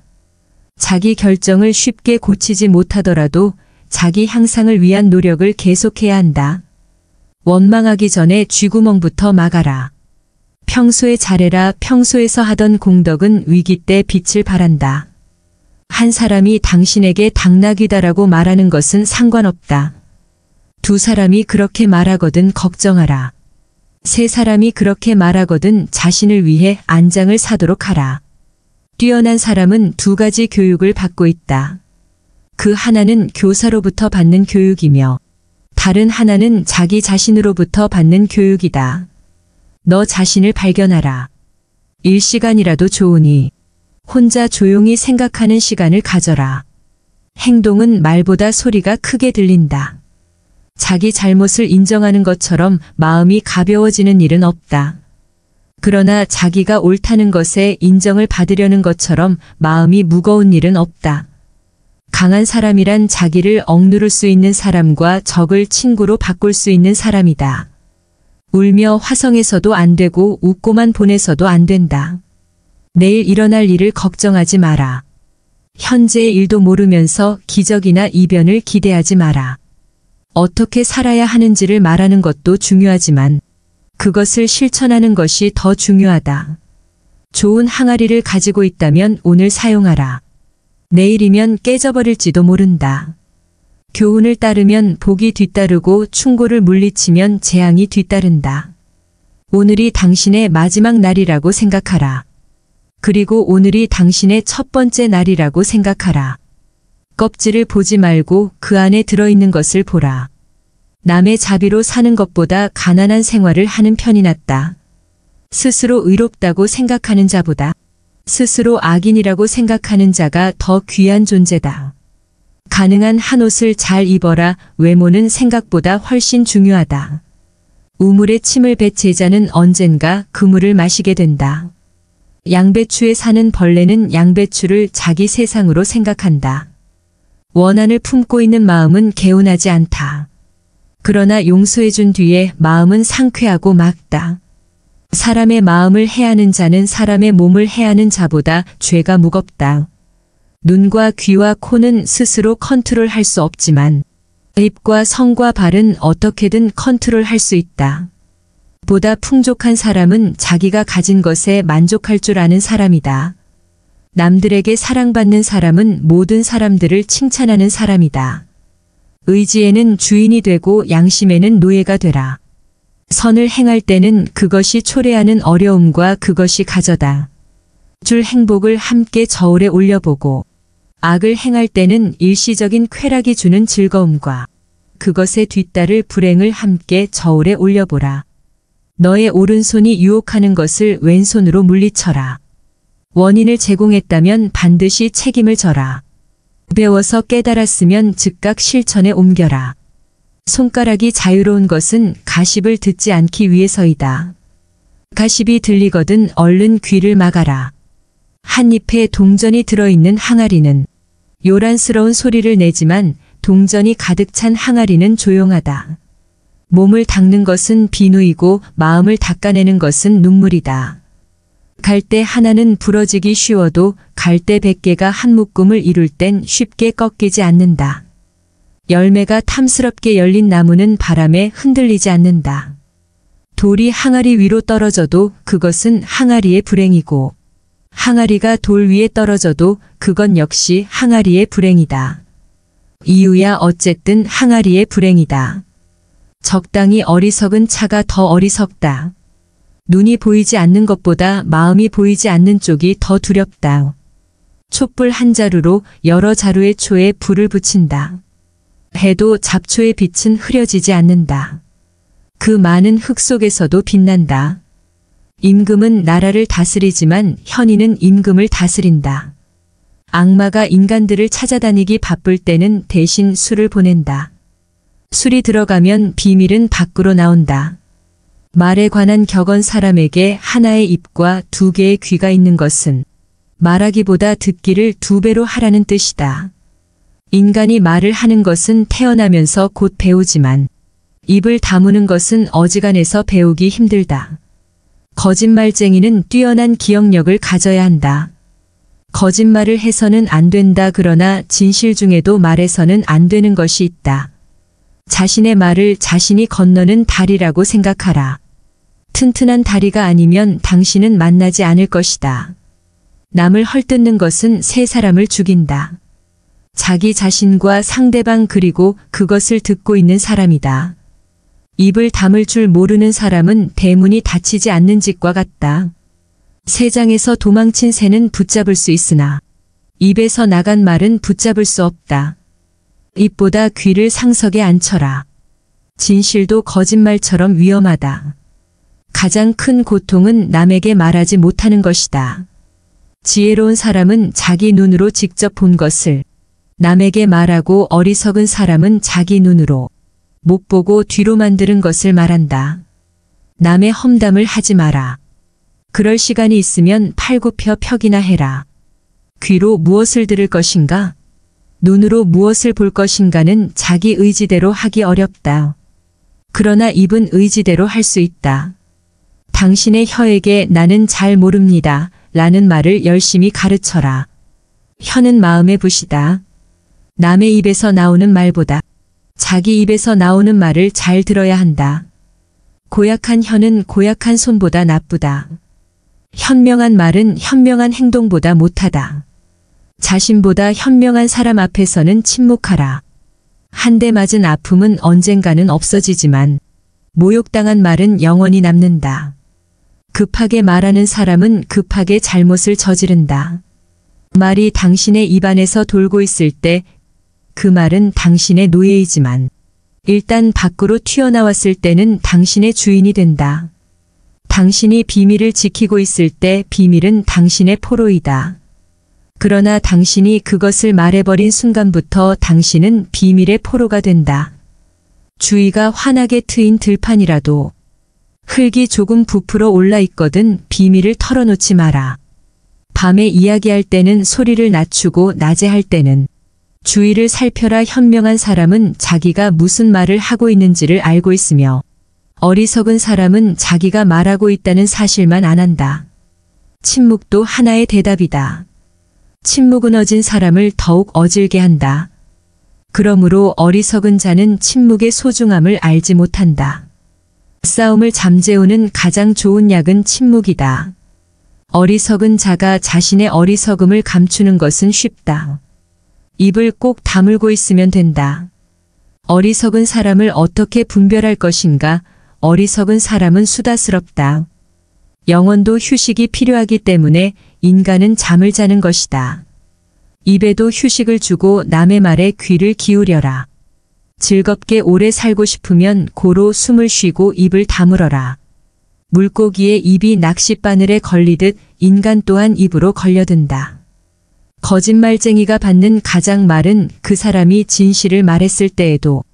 자기 결정을 쉽게 고치지 못하더라도 자기 향상을 위한 노력을 계속해야 한다. 원망하기 전에 쥐구멍부터 막아라. 평소에 잘해라. 평소에서 하던 공덕은 위기 때 빛을 발한다. 한 사람이 당신에게 당나귀다라고 말하는 것은 상관없다. 2사람이 그렇게 말하거든 걱정하라. 3사람이 그렇게 말하거든 자신을 위해 안장을 사도록 하라. 뛰어난 사람은 2가지 교육을 받고 있다. 그 하나는 교사로부터 받는 교육이며 다른 하나는 자기 자신으로부터 받는 교육이다. 너 자신을 발견하라. 일시간이라도 좋으니 혼자 조용히 생각하는 시간을 가져라. 행동은 말보다 소리가 크게 들린다. 자기 잘못을 인정하는 것처럼 마음이 가벼워지는 일은 없다. 그러나 자기가 옳다는 것에 인정을 받으려는 것처럼 마음이 무거운 일은 없다. 강한 사람이란 자기를 억누를 수 있는 사람과 적을 친구로 바꿀 수 있는 사람이다. 울며 화성에서도 안 되고 웃고만 보내서도 안 된다. 내일 일어날 일을 걱정하지 마라. 현재의 일도 모르면서 기적이나 이변을 기대하지 마라. 어떻게 살아야 하는지를 말하는 것도 중요하지만 그것을 실천하는 것이 더 중요하다. 좋은 항아리를 가지고 있다면 오늘 사용하라. 내일이면 깨져버릴지도 모른다. 교훈을 따르면 복이 뒤따르고 충고를 물리치면 재앙이 뒤따른다. 오늘이 당신의 마지막 날이라고 생각하라. 그리고 오늘이 당신의 첫 번째 날이라고 생각하라. 껍질을 보지 말고 그 안에 들어있는 것을 보라. 남의 자비로 사는 것보다 가난한 생활을 하는 편이 낫다. 스스로 의롭다고 생각하는 자보다 스스로 악인이라고 생각하는 자가 더 귀한 존재다. 가능한 한 옷을 잘 입어라. 외모는 생각보다 훨씬 중요하다. 우물에 침을 뱉 제자는 언젠가 그 물을 마시게 된다. 양배추에 사는 벌레는 양배추를 자기 세상으로 생각한다. 원한을 품고 있는 마음은 개운하지 않다. 그러나 용서해준 뒤에 마음은 상쾌하고 맑다. 사람의 마음을 해하는 자는 사람의 몸을 해하는 자보다 죄가 무겁다. 눈과 귀와 코는 스스로 컨트롤할 수 없지만 입과 성과 발은 어떻게든 컨트롤할 수 있다. 보다 풍족한 사람은 자기가 가진 것에 만족할 줄 아는 사람이다. 남들에게 사랑받는 사람은 모든 사람들을 칭찬하는 사람이다. 의지에는 주인이 되고 양심에는 노예가 되라. 선을 행할 때는 그것이 초래하는 어려움과 그것이 가져다 줄 행복을 함께 저울에 올려보고 악을 행할 때는 일시적인 쾌락이 주는 즐거움과 그것에 뒤따를 불행을 함께 저울에 올려보라. 너의 오른손이 유혹하는 것을 왼손으로 물리쳐라. 원인을 제공했다면 반드시 책임을 져라. 배워서 깨달았으면 즉각 실천에 옮겨라. 손가락이 자유로운 것은 가십을 듣지 않기 위해서이다. 가십이 들리거든 얼른 귀를 막아라. 한 잎에 동전이 들어있는 항아리는 요란스러운 소리를 내지만 동전이 가득 찬 항아리는 조용하다. 몸을 닦는 것은 비누이고 마음을 닦아내는 것은 눈물이다. 갈대 하나는 부러지기 쉬워도 갈대 100개가 한 묶음을 이룰 땐 쉽게 꺾이지 않는다. 열매가 탐스럽게 열린 나무는 바람에 흔들리지 않는다. 돌이 항아리 위로 떨어져도 그것은 항아리의 불행이고 항아리가 돌 위에 떨어져도 그건 역시 항아리의 불행이다. 이유야 어쨌든 항아리의 불행이다. 적당히 어리석은 차가 더 어리석다. 눈이 보이지 않는 것보다 마음이 보이지 않는 쪽이 더 두렵다. 촛불 한 자루로 여러 자루의 초에 불을 붙인다. 해도 잡초의 빛은 흐려지지 않는다. 그 많은 흙 속에서도 빛난다. 임금은 나라를 다스리지만 현인은 임금을 다스린다. 악마가 인간들을 찾아다니기 바쁠 때는 대신 술을 보낸다. 술이 들어가면 비밀은 밖으로 나온다. 말에 관한 격언 사람에게 하나의 입과 2개의 귀가 있는 것은 말하기보다 듣기를 2배로 하라는 뜻이다. 인간이 말을 하는 것은 태어나면서 곧 배우지만 입을 다무는 것은 어지간해서 배우기 힘들다. 거짓말쟁이는 뛰어난 기억력을 가져야 한다. 거짓말을 해서는 안 된다. 그러나 진실 중에도 말해서는 안 되는 것이 있다. 자신의 말을 자신이 건너는 다리라고 생각하라. 튼튼한 다리가 아니면 당신은 만나지 않을 것이다. 남을 헐뜯는 것은 세 사람을 죽인다. 자기 자신과 상대방 그리고 그것을 듣고 있는 사람이다. 입을 다물 줄 모르는 사람은 대문이 닫히지 않는 집과 같다. 새장에서 도망친 새는 붙잡을 수 있으나 입에서 나간 말은 붙잡을 수 없다. 입보다 귀를 상석에 앉혀라. 진실도 거짓말처럼 위험하다. 가장 큰 고통은 남에게 말하지 못하는 것이다. 지혜로운 사람은 자기 눈으로 직접 본 것을 남에게 말하고 어리석은 사람은 자기 눈으로 못 보고 뒤로만 들은 것을 말한다. 남의 험담을 하지 마라. 그럴 시간이 있으면 팔굽혀 펴기나 해라. 귀로 무엇을 들을 것인가? 눈으로 무엇을 볼 것인가는 자기 의지대로 하기 어렵다. 그러나 입은 의지대로 할 수 있다. 당신의 혀에게 나는 잘 모릅니다. 라는 말을 열심히 가르쳐라. 혀는 마음의 붓이다. 남의 입에서 나오는 말보다 자기 입에서 나오는 말을 잘 들어야 한다. 고약한 혀는 고약한 손보다 나쁘다. 현명한 말은 현명한 행동보다 못하다. 자신보다 현명한 사람 앞에서는 침묵하라. 한 대 맞은 아픔은 언젠가는 없어지지만 모욕당한 말은 영원히 남는다. 급하게 말하는 사람은 급하게 잘못을 저지른다. 말이 당신의 입안에서 돌고 있을 때 그 말은 당신의 노예이지만 일단 밖으로 튀어나왔을 때는 당신의 주인이 된다. 당신이 비밀을 지키고 있을 때 비밀은 당신의 포로이다. 그러나 당신이 그것을 말해버린 순간부터 당신은 비밀의 포로가 된다. 주위가 환하게 트인 들판이라도 흙이 조금 부풀어 올라 있거든 비밀을 털어놓지 마라. 밤에 이야기할 때는 소리를 낮추고 낮에 할 때는 주위를 살펴라. 현명한 사람은 자기가 무슨 말을 하고 있는지를 알고 있으며 어리석은 사람은 자기가 말하고 있다는 사실만 안 한다. 침묵도 하나의 대답이다. 침묵은 어진 사람을 더욱 어질게 한다. 그러므로 어리석은 자는 침묵의 소중함을 알지 못한다. 싸움을 잠재우는 가장 좋은 약은 침묵이다. 어리석은 자가 자신의 어리석음을 감추는 것은 쉽다. 입을 꼭 다물고 있으면 된다. 어리석은 사람을 어떻게 분별할 것인가? 어리석은 사람은 수다스럽다. 영혼도 휴식이 필요하기 때문에 인간은 잠을 자는 것이다. 입에도 휴식을 주고 남의 말에 귀를 기울여라. 즐겁게 오래 살고 싶으면 고로 숨을 쉬고 입을 다물어라. 물고기의 입이 낚싯바늘에 걸리듯 인간 또한 입으로 걸려든다. 거짓말쟁이가 받는 가장 말은 그 사람이 진실을 말했을 때에도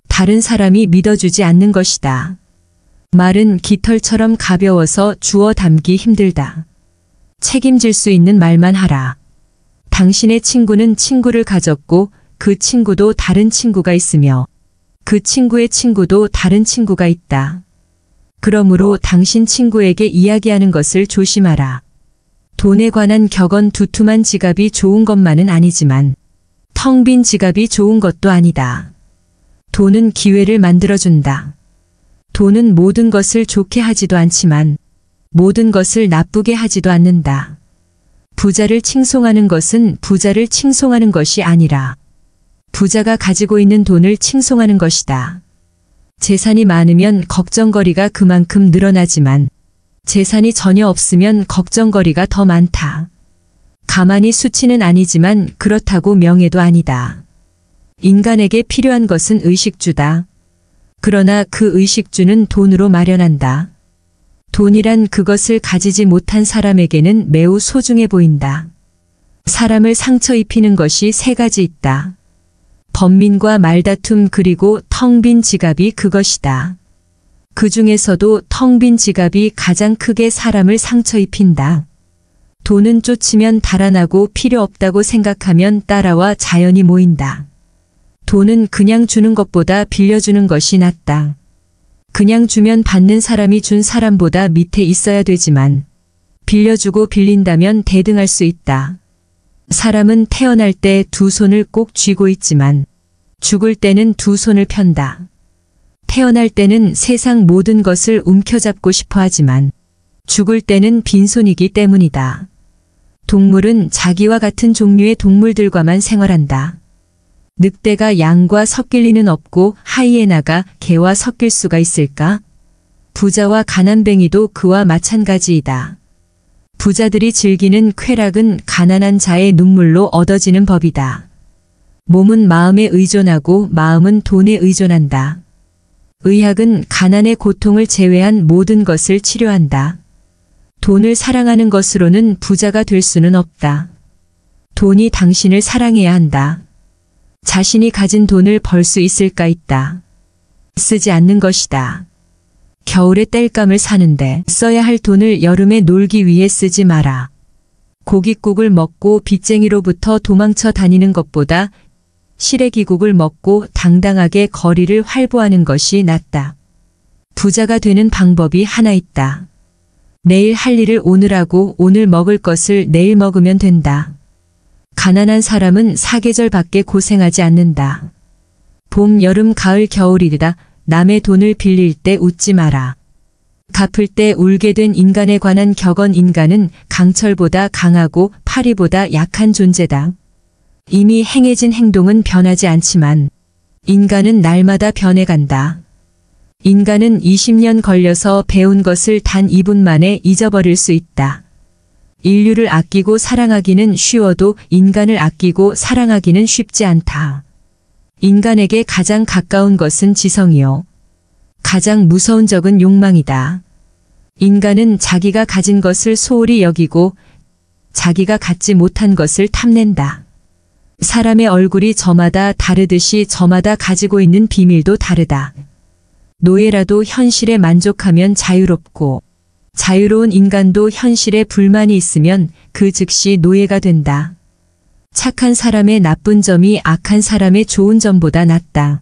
다른 사람이 믿어주지 않는 것이다. 말은 깃털처럼 가벼워서 주워 담기 힘들다. 책임질 수 있는 말만 하라. 당신의 친구는 친구를 가졌고 그 친구도 다른 친구가 있으며 그 친구의 친구도 다른 친구가 있다. 그러므로 당신 친구에게 이야기하는 것을 조심하라. 돈에 관한 격언 두툼한 지갑이 좋은 것만은 아니지만 텅 빈 지갑이 좋은 것도 아니다. 돈은 기회를 만들어준다. 돈은 모든 것을 좋게 하지도 않지만 모든 것을 나쁘게 하지도 않는다. 부자를 칭송하는 것은 부자를 칭송하는 것이 아니라 부자가 가지고 있는 돈을 칭송하는 것이다. 재산이 많으면 걱정거리가 그만큼 늘어나지만 재산이 전혀 없으면 걱정거리가 더 많다. 가만히 수치는 아니지만 그렇다고 명예도 아니다. 인간에게 필요한 것은 의식주다. 그러나 그 의식주는 돈으로 마련한다. 돈이란 그것을 가지지 못한 사람에게는 매우 소중해 보인다. 사람을 상처 입히는 것이 세 가지 있다. 번민과 말다툼 그리고 텅 빈 지갑이 그것이다. 그 중에서도 텅 빈 지갑이 가장 크게 사람을 상처 입힌다. 돈은 쫓으면 달아나고 필요 없다고 생각하면 따라와 자연이 모인다. 돈은 그냥 주는 것보다 빌려주는 것이 낫다. 그냥 주면 받는 사람이 준 사람보다 밑에 있어야 되지만 빌려주고 빌린다면 대등할 수 있다. 사람은 태어날 때 두 손을 꼭 쥐고 있지만 죽을 때는 두 손을 편다. 태어날 때는 세상 모든 것을 움켜잡고 싶어 하지만 죽을 때는 빈손이기 때문이다. 동물은 자기와 같은 종류의 동물들과만 생활한다. 늑대가 양과 섞일 리는 없고 하이에나가 개와 섞일 수가 있을까? 부자와 가난뱅이도 그와 마찬가지이다. 부자들이 즐기는 쾌락은 가난한 자의 눈물로 얻어지는 법이다. 몸은 마음에 의존하고 마음은 돈에 의존한다. 의학은 가난의 고통을 제외한 모든 것을 치료한다. 돈을 사랑하는 것으로는 부자가 될 수는 없다. 돈이 당신을 사랑해야 한다. 자신이 가진 돈을 벌 수 있을까 있다. 쓰지 않는 것이다. 겨울에 땔감을 사는데 써야 할 돈을 여름에 놀기 위해 쓰지 마라. 고깃국을 먹고 빚쟁이로부터 도망쳐 다니는 것보다 시래기국을 먹고 당당하게 거리를 활보하는 것이 낫다. 부자가 되는 방법이 하나 있다. 내일 할 일을 오늘 하고 오늘 먹을 것을 내일 먹으면 된다. 가난한 사람은 사계절밖에 고생하지 않는다. 봄, 여름, 가을, 겨울이다. 남의 돈을 빌릴 때 웃지 마라. 갚을 때 울게 된 인간에 관한 격언. 인간은 강철보다 강하고 파리보다 약한 존재다. 이미 행해진 행동은 변하지 않지만 인간은 날마다 변해간다. 인간은 20년 걸려서 배운 것을 단 2분 만에 잊어버릴 수 있다. 인류를 아끼고 사랑하기는 쉬워도 인간을 아끼고 사랑하기는 쉽지 않다. 인간에게 가장 가까운 것은 지성이요. 가장 무서운 적은 욕망이다. 인간은 자기가 가진 것을 소홀히 여기고 자기가 갖지 못한 것을 탐낸다. 사람의 얼굴이 저마다 다르듯이 저마다 가지고 있는 비밀도 다르다. 노예라도 현실에 만족하면 자유롭고 자유로운 인간도 현실에 불만이 있으면 그 즉시 노예가 된다. 착한 사람의 나쁜 점이 악한 사람의 좋은 점보다 낫다.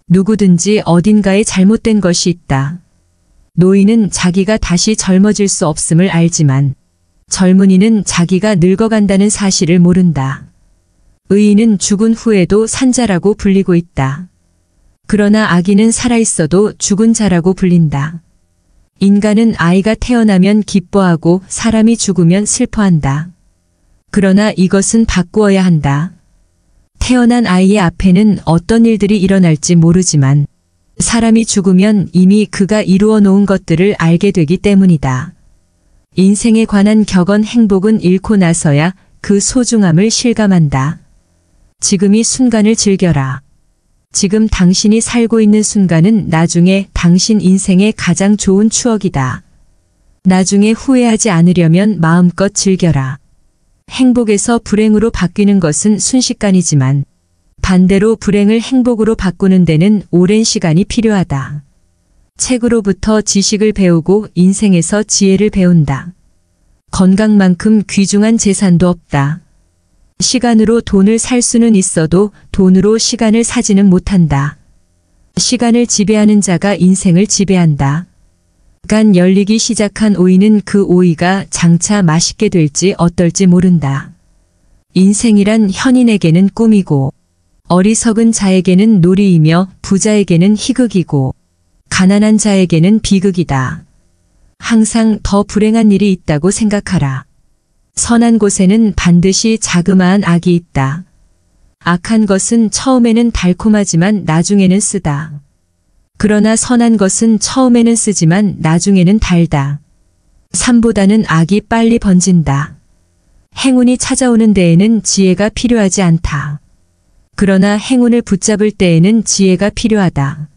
누구든지 어딘가에 잘못된 것이 있다. 노인은 자기가 다시 젊어질 수 없음을 알지만 젊은이는 자기가 늙어간다는 사실을 모른다. 의인은 죽은 후에도 산자라고 불리고 있다. 그러나 악인은 살아있어도 죽은 자라고 불린다. 인간은 아이가 태어나면 기뻐하고 사람이 죽으면 슬퍼한다. 그러나 이것은 바꾸어야 한다. 태어난 아이의 앞에는 어떤 일들이 일어날지 모르지만 사람이 죽으면 이미 그가 이루어 놓은 것들을 알게 되기 때문이다. 인생에 관한 격언. 행복은 잃고 나서야 그 소중함을 실감한다. 지금 이 순간을 즐겨라. 지금 당신이 살고 있는 순간은 나중에 당신 인생의 가장 좋은 추억이다. 나중에 후회하지 않으려면 마음껏 즐겨라. 행복에서 불행으로 바뀌는 것은 순식간이지만 반대로 불행을 행복으로 바꾸는 데는 오랜 시간이 필요하다. 책으로부터 지식을 배우고 인생에서 지혜를 배운다. 건강만큼 귀중한 재산도 없다. 시간으로 돈을 살 수는 있어도 돈으로 시간을 사지는 못한다. 시간을 지배하는 자가 인생을 지배한다. 간 열리기 시작한 오이는 그 오이가 장차 맛있게 될지 어떨지 모른다. 인생이란 현인에게는 꿈이고 어리석은 자에게는 놀이이며 부자에게는 희극이고 가난한 자에게는 비극이다. 항상 더 불행한 일이 있다고 생각하라. 선한 곳에는 반드시 자그마한 악이 있다. 악한 것은 처음에는 달콤하지만 나중에는 쓰다. 그러나 선한 것은 처음에는 쓰지만 나중에는 달다. 삶보다는 악이 빨리 번진다. 행운이 찾아오는 데에는 지혜가 필요하지 않다. 그러나 행운을 붙잡을 때에는 지혜가 필요하다.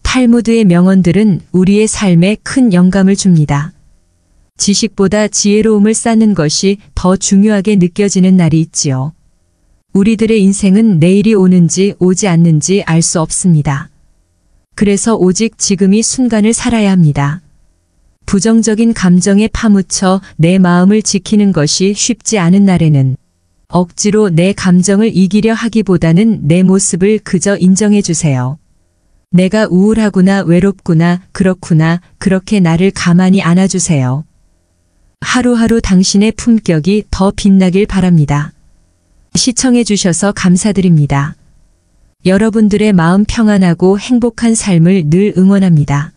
탈무드의 명언들은 우리의 삶에 큰 영감을 줍니다. 지식보다 지혜로움을 쌓는 것이 더 중요하게 느껴지는 날이 있지요. 우리들의 인생은 내일이 오는지 오지 않는지 알 수 없습니다. 그래서 오직 지금 이 순간을 살아야 합니다. 부정적인 감정에 파묻혀 내 마음을 지키는 것이 쉽지 않은 날에는 억지로 내 감정을 이기려 하기보다는 내 모습을 그저 인정해 주세요. 내가 우울하구나, 외롭구나, 그렇구나, 그렇게 나를 가만히 안아주세요. 하루하루 당신의 품격이 더 빛나길 바랍니다. 시청해 주셔서 감사드립니다. 여러분들의 마음 평안하고 행복한 삶을 늘 응원합니다.